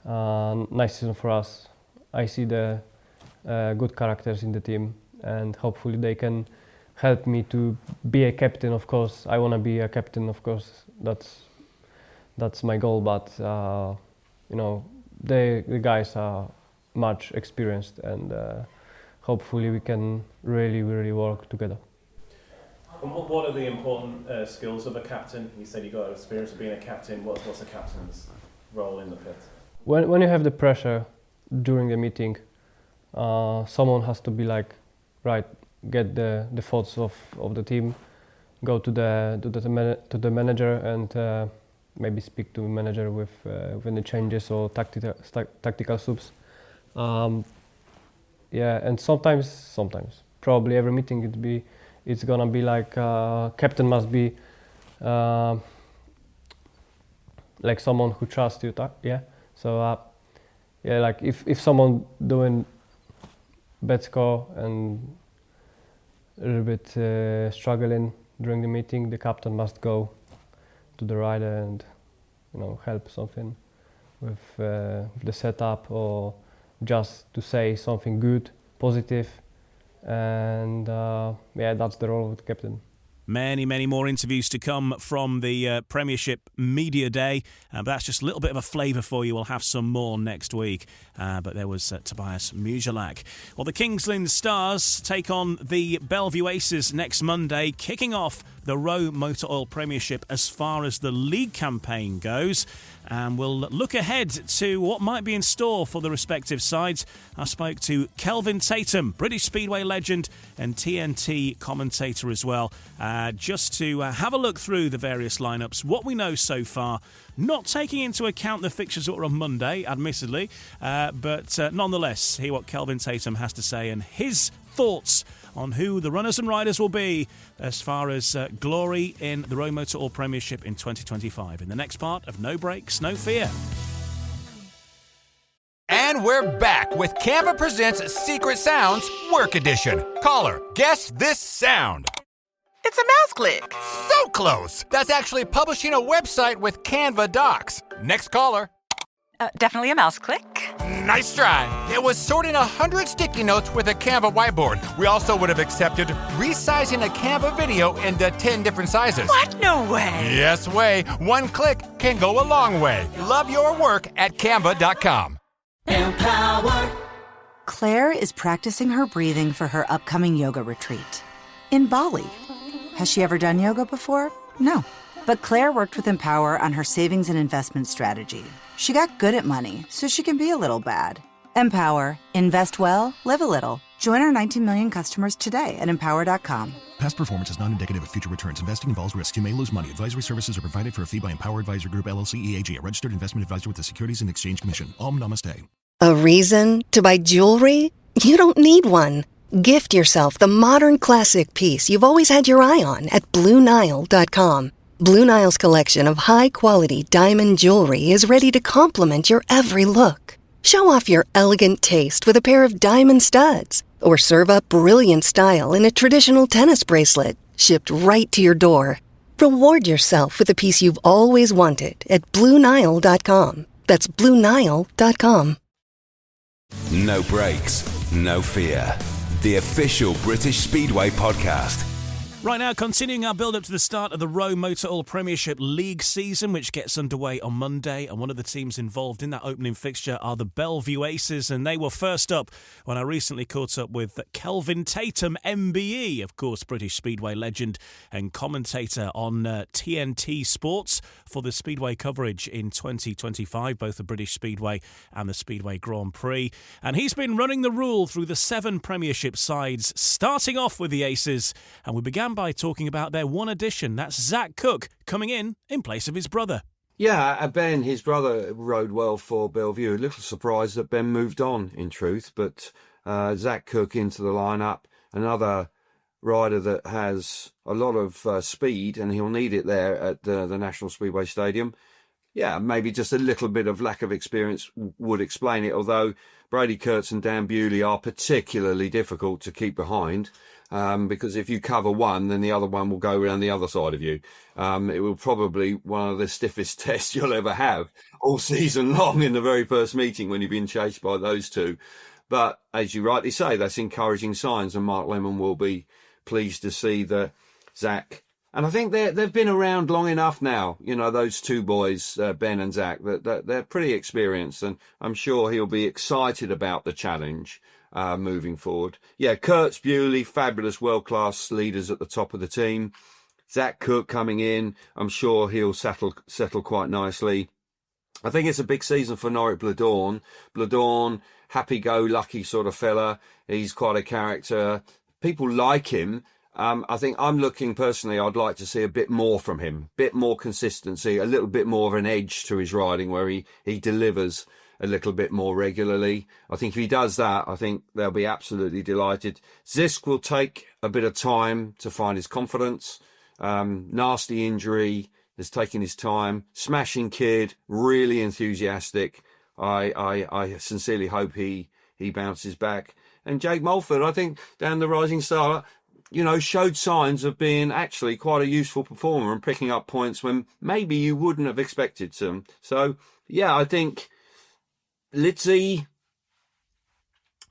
season for us. I see the good characters in the team, and hopefully they can help me to be a captain. Of course, I want to be a captain. Of course, that's my goal. But you know, the guys are much experienced, and hopefully we can really work together. And what are the important skills of a captain? You said you got experience of being a captain. What's a captain's role in the pit? When you have the pressure during the meeting, someone has to be like, right, get the thoughts of the team, go to the manager, and maybe speak to the manager with any changes or tactical subs. Yeah, and sometimes, probably every meeting it's gonna be like captain must be like someone who trusts you. Yeah. So yeah, like if someone doing bad score and a little bit struggling during the meeting, the captain must go to the rider and, you know, help something with the setup, or just to say something good, positive, and yeah, that's the role of the captain. Many more interviews to come from the Premiership Media Day. But that's just a little bit of a flavour for you. We'll have some more next week. But there was Tobias Musielak. Well, the Kings Lynn Stars take on the Bellevue Aces next Monday, kicking off the ROWE Motor Oil Premiership as far as the league campaign goes. And we'll look ahead to what might be in store for the respective sides. I spoke to Kelvin Tatum, British Speedway legend and TNT commentator as well, just to have a look through the various lineups, what we know so far, not taking into account the fixtures that were on Monday, admittedly, but nonetheless, hear what Kelvin Tatum has to say and his thoughts on who the runners and riders will be as far as glory in the ROWE Motor Oil Premiership in 2025. In the next part of No Brakes, No Fear. And we're back with Canva Presents Secret Sounds Work Edition. Caller, guess this sound. It's a mouse click. So close. That's actually publishing a website with Canva Docs. Next caller. Definitely a mouse click. Nice try. It was sorting 100 sticky notes with a Canva whiteboard. We also would have accepted resizing a Canva video into 10 different sizes. What? No way. Yes way. One click can go a long way. Love your work at canva.com. Empower. Claire is practicing her breathing for her upcoming yoga retreat in Bali. Has she ever done yoga before? No. But Claire worked with Empower on her savings and investment strategy. She got good at money, so she can be a little bad. Empower. Invest well, live a little. Join our 19 million customers today at empower.com. Past performance is not indicative of future returns. Investing involves risks. You may lose money. Advisory services are provided for a fee by Empower Advisor Group, LLC, EAG, a registered investment advisor with the Securities and Exchange Commission. Om Namaste. A reason to buy jewelry? You don't need one. Gift yourself the modern classic piece you've always had your eye on at BlueNile.com. Blue Nile's collection of high-quality diamond jewelry is ready to complement your every look. Show off your elegant taste with a pair of diamond studs, or serve up brilliant style in a traditional tennis bracelet, shipped right to your door. Reward yourself with a piece you've always wanted at BlueNile.com. That's BlueNile.com. No brakes, no fear. The official British Speedway podcast. Right now, continuing our build-up to the start of the ROWE Motor Oil Premiership League season, which gets underway on Monday, and one of the teams involved in that opening fixture are the Bellevue Aces, and they were first up when I recently caught up with Kelvin Tatum, MBE, of course, British Speedway legend and commentator on TNT Sports for the Speedway coverage in 2025, both the British Speedway and the Speedway Grand Prix. And he's been running the rule through the 7 Premiership sides, starting off with the Aces, and we began by talking about their one addition. That's Zach Cook coming in place of his brother. Yeah, Ben, his brother, rode well for Bellevue. A little surprised that Ben moved on, in truth, but Zach Cook into the lineup, another rider that has a lot of speed, and he'll need it there at the National Speedway Stadium. Yeah, maybe just a little bit of lack of experience would explain it, although Brady Kurtz and Dan Bewley are particularly difficult to keep behind. Because if you cover one, then the other one will go around the other side of you. It will probably one of the stiffest tests you'll ever have all season long in the very first meeting when you've been chased by those two. But as you rightly say, that's encouraging signs, and Mark Lemon will be pleased to see that Zach. And I think they've been around long enough now, you know, those two boys, Ben and Zach, that they're pretty experienced, and I'm sure he'll be excited about the challenge. Moving forward. Yeah, Kurtz, Bewley, fabulous world-class leaders at the top of the team. Zach Cook coming in, I'm sure he'll settle quite nicely. I think it's a big season for Norwick Bladorn. Bladorn, happy-go-lucky sort of fella. He's quite a character. People like him. I think I'm looking personally, I'd like to see a bit more from him. Bit more consistency, a little bit more of an edge to his riding where he delivers a little bit more regularly. I think if he does that, I think they'll be absolutely delighted. Zisk will take a bit of time to find his confidence. Nasty injury, has taken his time. Smashing kid, really enthusiastic. I sincerely hope he bounces back. And Jake Mulford, I think, down the Rising Star, you know, showed signs of being actually quite a useful performer and picking up points when maybe you wouldn't have expected to. So, yeah, I think Litzy,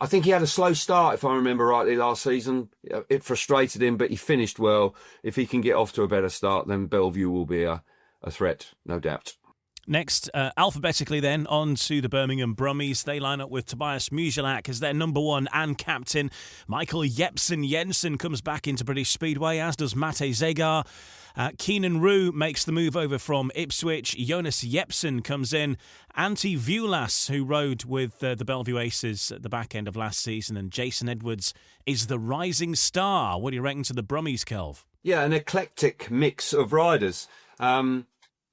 I think he had a slow start, if I remember rightly, last season. It frustrated him, but he finished well. If he can get off to a better start, then Bellevue will be a threat, no doubt. Next, alphabetically then, on to the Birmingham Brummies. They line up with Tobias Musielak as their number 1 and captain. Michael Jensen comes back into British Speedway, as does Mate Zegar. Keenan Roux makes the move over from Ipswich. Jonas Jepsen comes in. Antti Vulas, who rode with the Bellevue Aces at the back end of last season. And Jason Edwards is the rising star. What do you reckon to the Brummies, Kelv? Yeah, an eclectic mix of riders.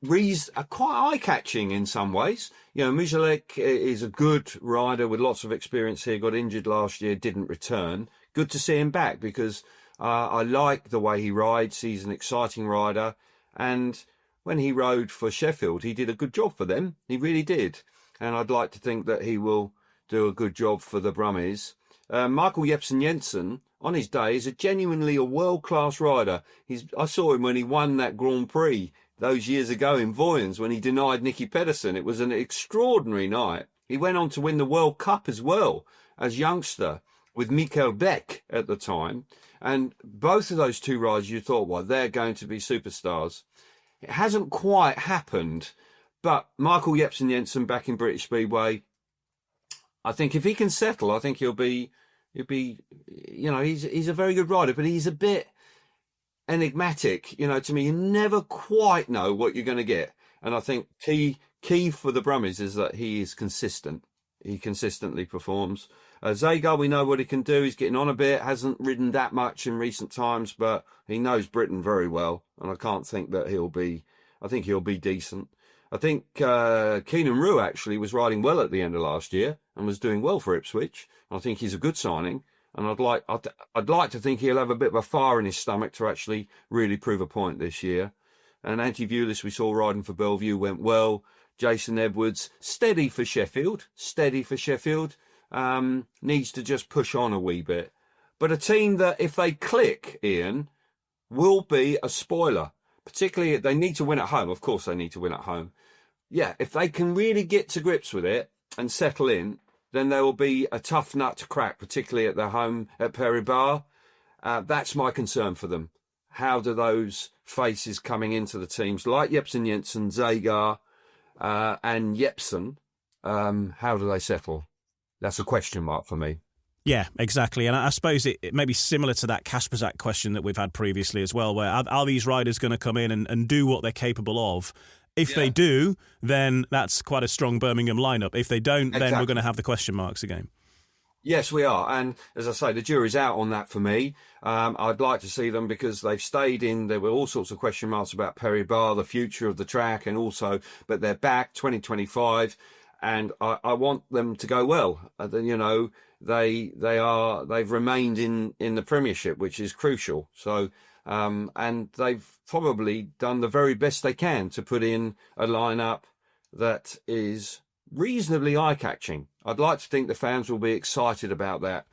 Rees are quite eye-catching in some ways. You know, Musielak is a good rider with lots of experience here. Got injured last year, didn't return. Good to see him back because I like the way he rides. He's an exciting rider. And when he rode for Sheffield, he did a good job for them. He really did. And I'd like to think that he will do a good job for the Brummies. Michael Jensen, on his day, is genuinely a world-class rider. I saw him when he won that Grand Prix those years ago in Voyens when he denied Nicky Pedersen. It was an extraordinary night. He went on to win the World Cup as well as youngster with Mikkel Beck at the time. And both of those two riders, you thought, well, they're going to be superstars. It hasn't quite happened, but Michael Jensen back in British Speedway, I think if he can settle, I think he'll be, you know, he's a very good rider, but he's a bit enigmatic, you know, to me. You never quite know what you're going to get. And I think key for the Brummies is that he is consistent. He consistently performs. Zagar, we know what he can do. He's getting on a bit, hasn't ridden that much in recent times, but he knows Britain very well. And I can't think that I think he'll be decent. I think Keenan Roux actually was riding well at the end of last year and was doing well for Ipswich. I think he's a good signing. And I'd like to think he'll have a bit of a fire in his stomach to actually really prove a point this year. And Antti Vulas, we saw riding for Bellevue, went well. Jason Edwards, steady for Sheffield. Needs to just push on a wee bit. But a team that, if they click, Ian, will be a spoiler. Particularly, they need to win at home. Of course, they need to win at home. Yeah, if they can really get to grips with it and settle in, then there will be a tough nut to crack, particularly at their home at Paris-Bar. That's my concern for them. how do those faces coming into the teams, like Jepsen Jensen, Zagar, and Jepsen, how do they settle? That's a question mark for me. Yeah, exactly. And I suppose it may be similar to that Kasperzak question that we've had previously as well, where are these riders going to come in and do what they're capable of? If they do, then that's quite a strong Birmingham lineup. If they don't, then we're going to have the question marks again. Yes, we are. And as I say, the jury's out on that for me. I'd like to see them because they've stayed in. There were all sorts of question marks about Perry-Barr, the future of the track, and also, but they're back 2025. And I want them to go well. You know, they've remained in the Premiership, which is crucial. So, and they've probably done the very best they can to put in a lineup that is reasonably eye-catching. I'd like to think the fans will be excited about that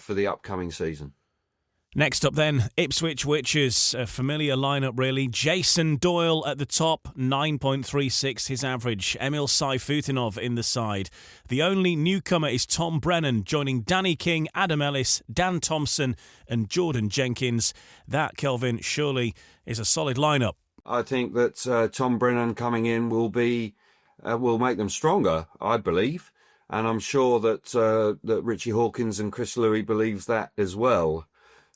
for the upcoming season. Next up then, Ipswich Witches, a familiar lineup really. Jason Doyle at the top, 9.36 his average. Emil Sayfutinov in the side. The only newcomer is Tom Brennan, joining Danny King, Adam Ellis, Dan Thompson and Jordan Jenkins. That, Kelvin, surely is a solid lineup. I think that Tom Brennan coming in will make them stronger, I believe. And I'm sure that Richie Hawkins and Chris Louis believes that as well.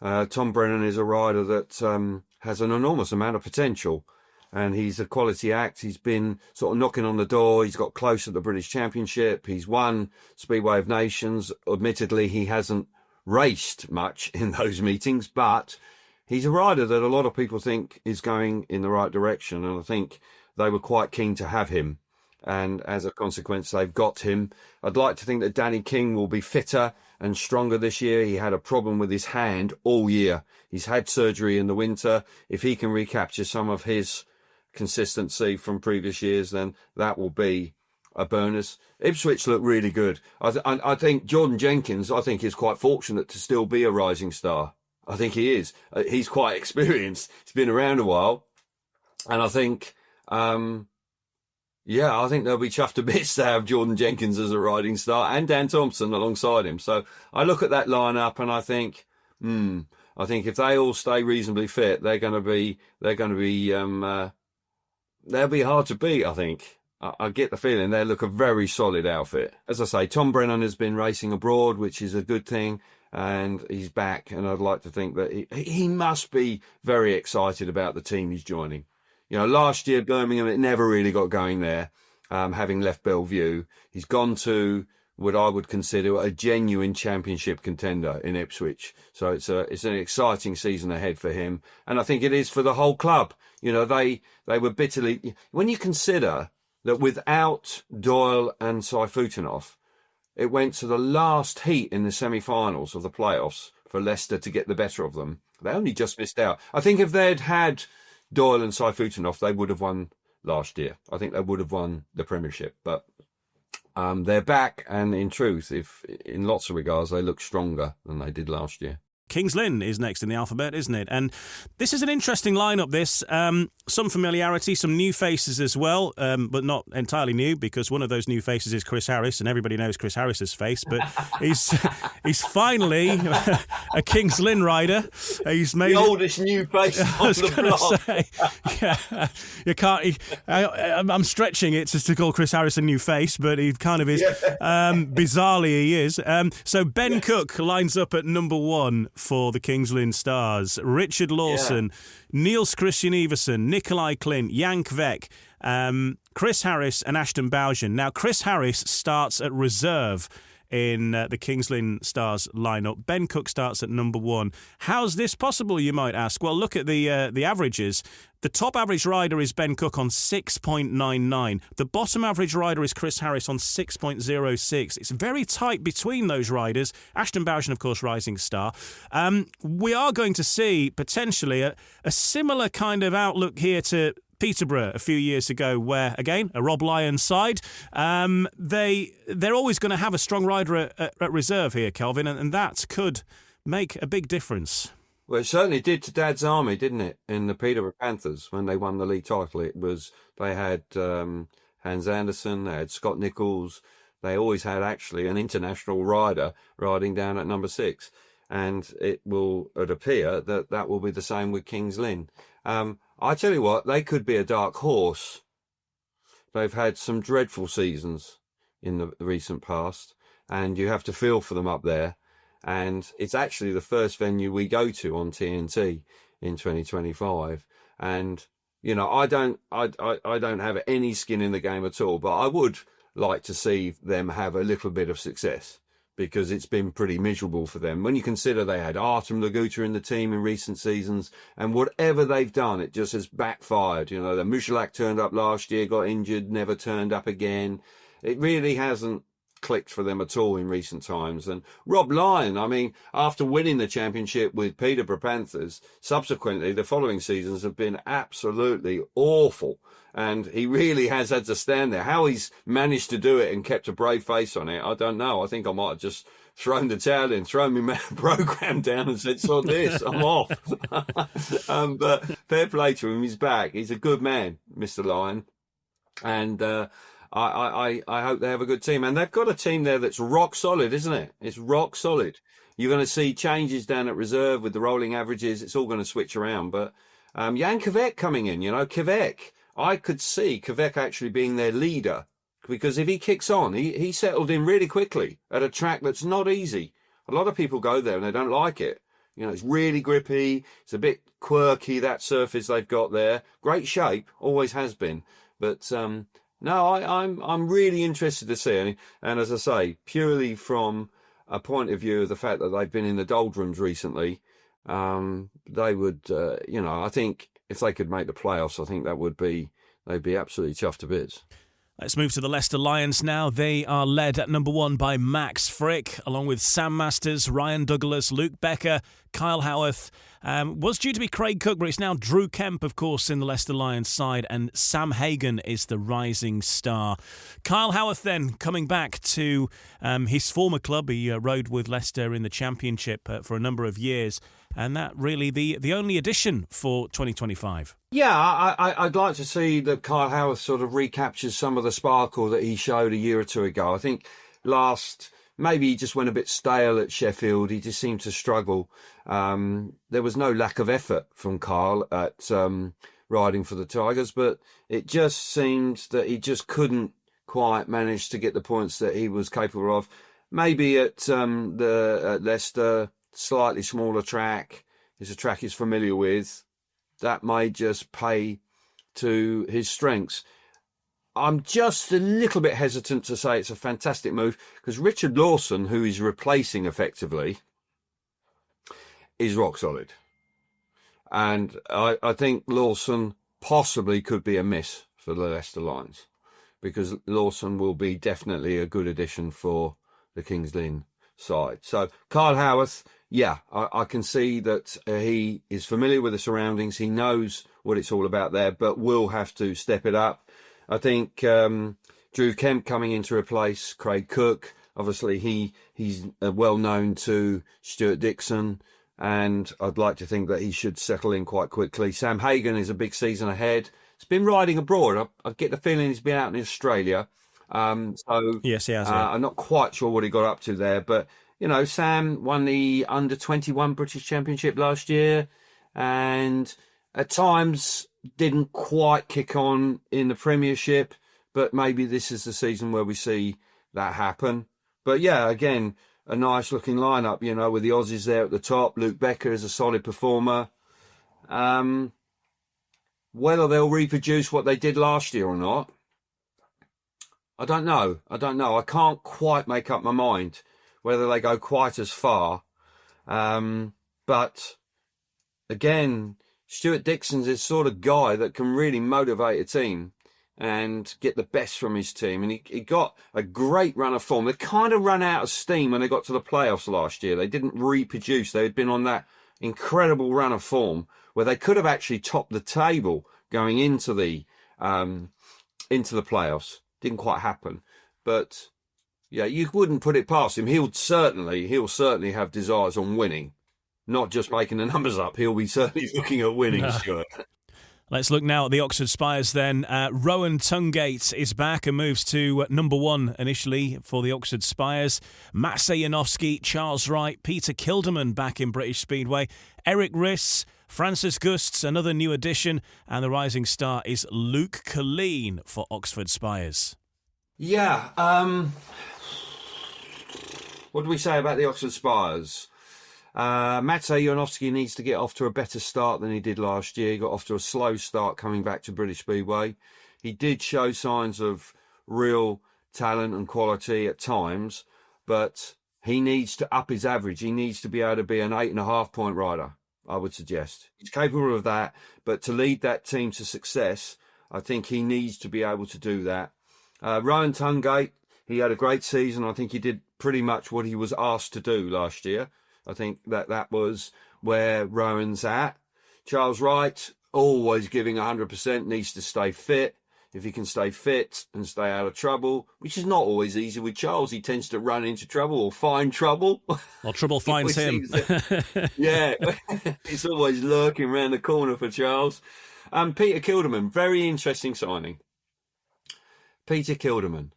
Tom Brennan is a rider that has an enormous amount of potential, and he's a quality act. He's been sort of knocking on the door. He's got close at the British Championship. He's won Speedway of Nations. Admittedly, he hasn't raced much in those meetings, but he's a rider that a lot of people think is going in the right direction, and I think they were quite keen to have him. And as a consequence, they've got him. I'd like to think that Danny King will be fitter and stronger this year. He had a problem with his hand all year. He's had surgery in the winter. If he can recapture some of his consistency from previous years, then that will be a bonus. Ipswich look really good. I think Jordan Jenkins, is quite fortunate to still be a rising star. I think he is. He's quite experienced. He's been around a while. And I think... I think they'll be chuffed to bits to have Jordan Jenkins as a riding star and Dan Thompson alongside him. So I look at that lineup and I think if they all stay reasonably fit, they'll be hard to beat. I think I get the feeling they look a very solid outfit. As I say, Tom Brennan has been racing abroad, which is a good thing, and he's back. And I'd like to think that he must be very excited about the team he's joining. You know, last year, Birmingham, it never really got going there, having left Bellevue. He's gone to what I would consider a genuine championship contender in Ipswich. So it's an exciting season ahead for him. And I think it is for the whole club. You know, they were bitterly... When you consider that without Doyle and Sayfutinov, it went to the last heat in the semi-finals of the playoffs for Leicester to get the better of them. They only just missed out. I think if they'd had Doyle and Sayfutinov, they would have won last year. I think they would have won the Premiership, but they're back, and in truth, if in lots of regards, they look stronger than they did last year. Kings Lynn is next in the alphabet, isn't it? And this is an interesting lineup, this. Some familiarity, some new faces as well, but not entirely new, because one of those new faces is Chris Harris, and everybody knows Chris Harris's face, but he's finally a Kings Lynn rider. He's made the oldest new face on the block. You can't... I'm stretching it to call Chris Harris a new face, but he kind of is. Bizarrely, he is. So Ben Cook lines up at number 1 for the Kings Lynn Stars. Richard Lawson, Niels Christian Iversen, Nicolai Klindt, Jan Kvek, Chris Harris and Ashton Bowden. Now, Chris Harris starts at reserve in the Kings Lynn Stars lineup. Ben Cook starts at number 1. How's this possible, you might ask? Well, look at the averages. The top average rider is Ben Cook on 6.99. The bottom average rider is Chris Harris on 6.06. It's very tight between those riders. Ashton Bowden, of course, rising star. We are going to see potentially a similar kind of outlook here to Peterborough a few years ago, where, again, a Rob Lyons side, they're always going to have a strong rider at reserve here, Kelvin, and that could make a big difference. Well, it certainly did to Dad's Army, didn't it? In the Peterborough Panthers, when they won the league title, they had Hans Andersen, they had Scott Nichols. They always had actually an international rider riding down at number 6. and it appear that will be the same with Kings Lynn. I tell you what, they could be a dark horse. They've had some dreadful seasons in the recent past, and you have to feel for them up there. And it's actually the first venue we go to on TNT in 2025. And you know, I don't have any skin in the game at all, but I would like to see them have a little bit of success, because it's been pretty miserable for them. When you consider they had Artem Laguta in the team in recent seasons, and whatever they've done, it just has backfired. You know, the Musielak turned up last year, got injured, never turned up again. It really hasn't clicked for them at all in recent times. And Rob Lyon, I mean, after winning the championship with Peterborough Panthers, subsequently the following seasons have been absolutely awful. And he really has had to stand there. How he's managed to do it and kept a brave face on it, I don't know. I think I might have just thrown the towel in, thrown my program down and said, sod this, I'm off. But fair play to him, he's back. He's a good man, Mr. Lyon. And I hope they have a good team. And they've got a team there that's rock solid, isn't it? It's rock solid. You're going to see changes down at reserve with the rolling averages. It's all going to switch around. But Jan Kvek coming in, you know, Kvek. I could see Kvek actually being their leader, because if he kicks on, he settled in really quickly at a track that's not easy. A lot of people go there and they don't like it. You know, it's really grippy. It's a bit quirky, that surface they've got there. Great shape, always has been. But no, I'm really interested to see. And as I say, purely from a point of view of the fact that they've been in the doldrums recently, they would, you know, I think if they could make the playoffs, I think they'd be absolutely chuffed to bits. Let's move to the Leicester Lions now. They are led at number 1 by Max Fricke, along with Sam Masters, Ryan Douglas, Luke Becker, Kyle Howarth. Was due to be Craig Cook, but it's now Drew Kemp, of course, in the Leicester Lions side, and Sam Hagan is the rising star. Kyle Howarth then coming back to his former club. He rode with Leicester in the Championship for a number of years, and that really the only addition for 2025. Yeah, I'd like to see that Kyle Howarth sort of recaptures some of the sparkle that he showed a year or two ago. I think maybe he just went a bit stale at Sheffield. He just seemed to struggle. There was no lack of effort from Kyle at riding for the Tigers, but it just seemed that he just couldn't quite manage to get the points that he was capable of. Maybe at Leicester, slightly smaller track. It's a track he's familiar with. That may just pay to his strengths. I'm just a little bit hesitant to say it's a fantastic move, because Richard Lawson, who he's replacing effectively, is rock solid. And I think Lawson possibly could be a miss for the Leicester Lions, because Lawson will be definitely a good addition for the Kings Lynn side. So Kyle Howarth, yeah, I can see that he is familiar with the surroundings. He knows what it's all about there, but will have to step it up. I think Drew Kemp coming in to replace Craig Cook. Obviously, he's well known to Stuart Dixon, and I'd like to think that he should settle in quite quickly. Sam Hagan is a big season ahead. He's been riding abroad. I get the feeling he's been out in Australia. Yes, he has. I'm not quite sure what he got up to there, but you know, Sam won the under-21 British Championship last year, and at times didn't quite kick on in the Premiership, but maybe this is the season where we see that happen. But yeah, again, a nice looking lineup, you know, with the Aussies there at the top. Luke Becker is a solid performer. Whether they'll reproduce what they did last year or not, I don't know. I can't quite make up my mind whether they go quite as far. But again, Stuart Dixon's the sort of guy that can really motivate a team and get the best from his team. And he got a great run of form. They kind of ran out of steam when they got to the playoffs last year. They didn't reproduce. They had been on that incredible run of form where they could have actually topped the table going into the playoffs. Didn't quite happen. But yeah, you wouldn't put it past him. He'll certainly have desires on winning, not just making the numbers up. He'll be certainly looking at winning, Stuart. Let's look now at the Oxford Spires then. Rowan Tungate is back and moves to number 1 initially for the Oxford Spires. Maciej Janowski, Charles Wright, Peter Kilderman back in British Speedway. Eric Riss, Francis Gusts, another new addition. And the rising star is Luke Colleen for Oxford Spires. Yeah. What do we say about the Oxford Spires? Maciej Janowski needs to get off to a better start than he did last year. He got off to a slow start coming back to British Speedway. He did show signs of real talent and quality at times, but he needs to up his average. He needs to be able to be an 8.5 point rider, I would suggest. He's capable of that, but to lead that team to success, I think he needs to be able to do that. Rowan Tungate, he had a great season. I think he did pretty much what he was asked to do last year. I think that was where Rowan's at. Charles Wright, always giving 100%, needs to stay fit. If he can stay fit and stay out of trouble, which is not always easy with Charles. He tends to run into trouble or find trouble. Well, trouble finds him. Yeah, he's always lurking around the corner for Charles. Peter Kilderman, very interesting signing. Peter Kilderman,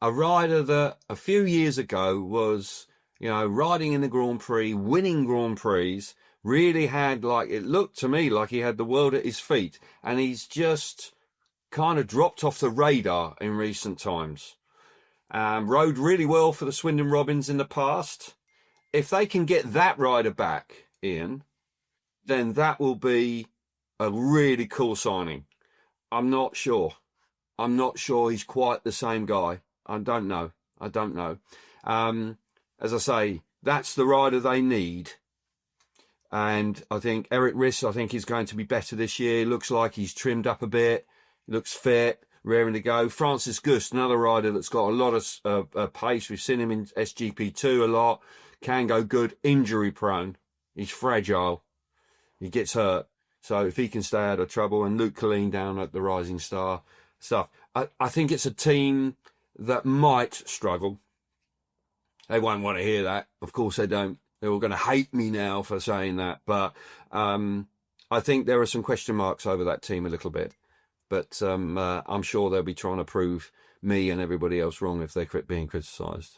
a rider that a few years ago was, riding in the Grand Prix, winning Grand Prix, really had, it looked to me like he had the world at his feet. And he's just kind of dropped off the radar in recent times. Rode really well for the Swindon Robins in the past. If they can get that rider back, Ian, then that will be a really cool signing. I'm not sure he's quite the same guy. I don't know. As I say, that's the rider they need. And I think Eric Riss, is going to be better this year. Looks like he's trimmed up a bit. Looks fit, raring to go. Francis Gust, another rider that's got a lot of pace. We've seen him in SGP2 a lot. Can go good. Injury prone. He's fragile. He gets hurt. So if he can stay out of trouble, and Luke Colleen down at the Rising Star stuff, I think it's a team that might struggle. They won't want to hear that. Of course they don't. They're all going to hate me now for saying that. But I think there are some question marks over that team a little bit. But I'm sure they'll be trying to prove me and everybody else wrong if they're being criticised.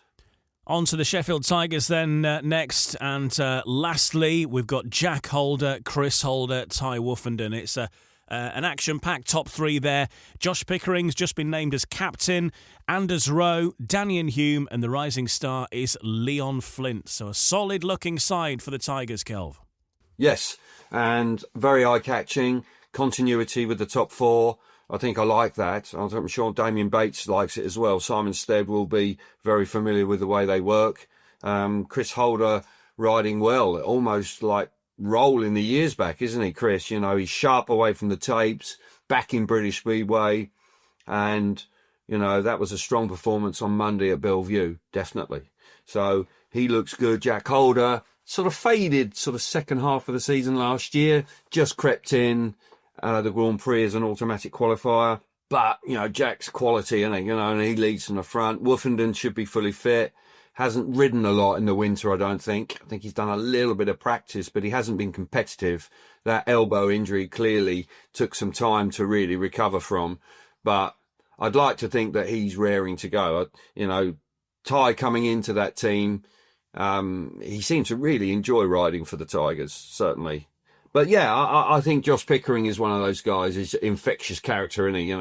On to the Sheffield Tigers then next. And lastly, we've got Jack Holder, Chris Holder, Ty Woofenden. It's an action-packed top 3 there. Josh Pickering's just been named as captain. Anders Rowe, Daniel Hume, and the rising star is Leon Flint. So a solid-looking side for the Tigers, Kelv. Yes, and very eye-catching. Continuity with the top 4. I think I like that. I'm sure Damien Bates likes it as well. Simon Stead will be very familiar with the way they work. Chris Holder riding well, almost like Roll in the years back, isn't he, Chris? He's sharp away from the tapes, back in British Speedway. And, that was a strong performance on Monday at Bellevue, definitely. So he looks good. Jack Holder sort of faded second half of the season last year, just crept in. The Grand Prix as an automatic qualifier. But, Jack's quality, isn't he? And he leads from the front. Woofenden should be fully fit. Hasn't ridden a lot in the winter, I don't think. I think he's done a little bit of practice, but he hasn't been competitive. That elbow injury clearly took some time to really recover from. But I'd like to think that he's raring to go. Ty coming into that team, he seems to really enjoy riding for the Tigers, certainly. But yeah, I think Josh Pickering is one of those guys. He's an infectious character, isn't he?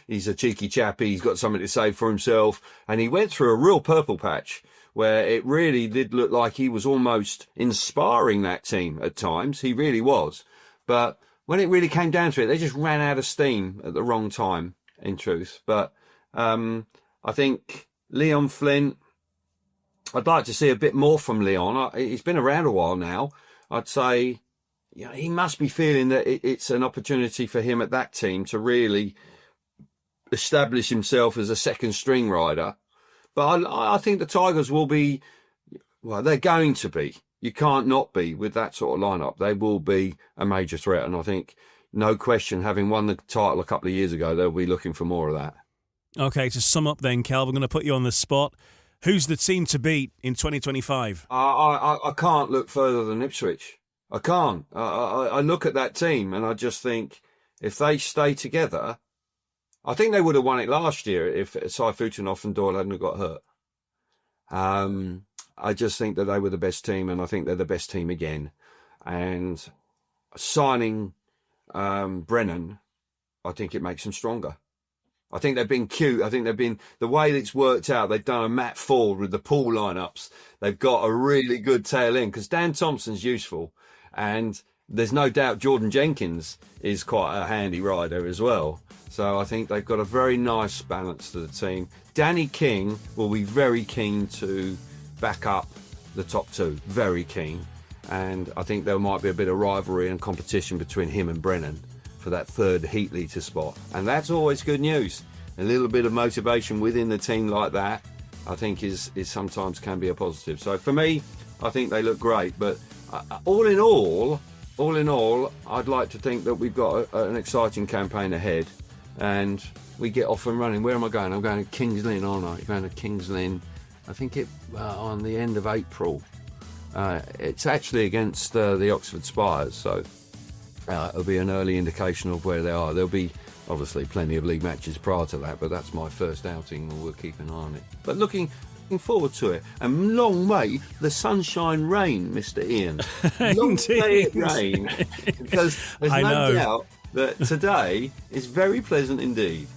He's a cheeky chappy. He's got something to say for himself. And he went through a real purple patch where it really did look like he was almost inspiring that team at times. He really was. But when it really came down to it, they just ran out of steam at the wrong time, in truth. But I think Leon Flint, I'd like to see a bit more from Leon. He's been around a while now. I'd say, he must be feeling that it's an opportunity for him at that team to really establish himself as a second string rider. But I think the Tigers will be, they're going to be. You can't not be with that sort of lineup. They will be a major threat. And I think, no question, having won the title a couple of years ago, they'll be looking for more of that. Okay, to sum up then, Cal, I'm going to put you on the spot. Who's the team to beat in 2025? I can't look further than Ipswich. I can't. I look at that team and I just think if they stay together, I think they would have won it last year if Seifutenhoff and Doyle hadn't got hurt. I just think that they were the best team, and I think they're the best team again. And signing Brennan, I think it makes them stronger. I think they've been cute. I think they've been, the way it's worked out, they've done a Matt Ford with the pool lineups. They've got a really good tail end because Dan Thompson's useful. And there's no doubt Jordan Jenkins is quite a handy rider as well. So I think they've got a very nice balance to the team. Danny King will be very keen to back up the top two. Very keen. And I think there might be a bit of rivalry and competition between him and Brennan for that third heat leader spot. And that's always good news. A little bit of motivation within the team like that, I think is sometimes can be a positive. So for me, I think they look great. But all in all, I'd like to think that we've got an exciting campaign ahead and we get off and running. Where am I going? I'm going to Kings Lynn, aren't I? I'm going to Kings Lynn, I think on the end of April. It's actually against the Oxford Spires, so it'll be an early indication of where they are. There'll be obviously plenty of league matches prior to that, but that's my first outing and we'll keep an eye on it. But looking forward to it. And long may the sunshine reign, Mr. Ian. Long may it rain. Because there's no doubt that today is very pleasant indeed.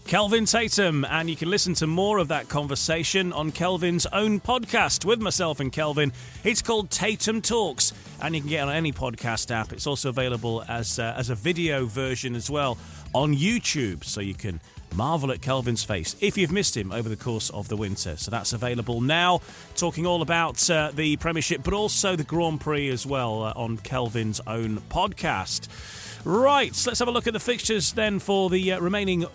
Kelvin Tatum, and you can listen to more of that conversation on Kelvin's own podcast with myself and Kelvin. It's called Tatum Talks, and you can get it on any podcast app. It's also available as a video version as well on YouTube, so you can marvel at Kelvin's face if you've missed him over the course of the winter. So that's available now, talking all about the Premiership, but also the Grand Prix as well on Kelvin's own podcast. Right, let's have a look at the fixtures then for the remaining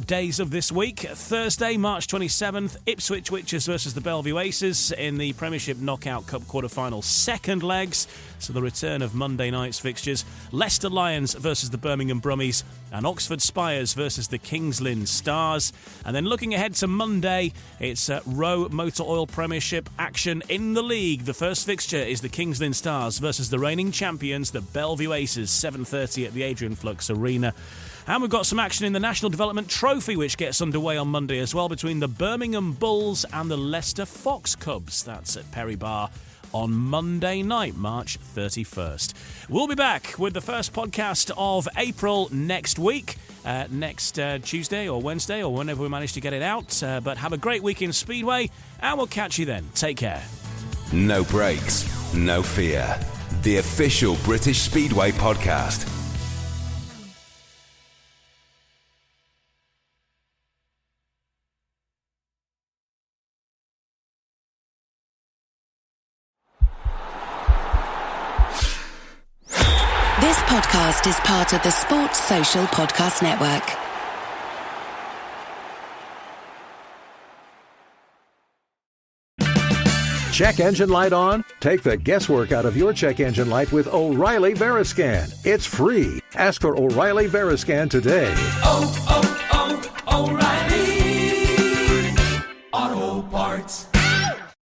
days of this week. Thursday, March 27th, Ipswich Witches versus the Bellevue Aces in the Premiership Knockout Cup quarter-final second legs. So the return of Monday night's fixtures. Leicester Lions versus the Birmingham Brummies and Oxford Spires versus the Kings Lynn Stars. And then looking ahead to Monday, it's ROWE Motor Oil Premiership action in the league. The first fixture is the Kings Lynn Stars versus the reigning champions, the Bellevue Aces, 7:30 at the Adrian Flux Arena. And we've got some action in the National Development Trophy, which gets underway on Monday as well, between the Birmingham Bulls and the Leicester Fox Cubs. That's at Perry Bar on Monday night, March 31st. We'll be back with the first podcast of April next week, next Tuesday or Wednesday or whenever we manage to get it out. But have a great week in Speedway, and we'll catch you then. Take care. No brakes, no fear. The official British Speedway podcast. This podcast is part of the Sports Social Podcast Network. Check engine light on? Take the guesswork out of your check engine light with O'Reilly Veriscan. It's free. Ask for O'Reilly Veriscan today. O'Reilly Auto Parts.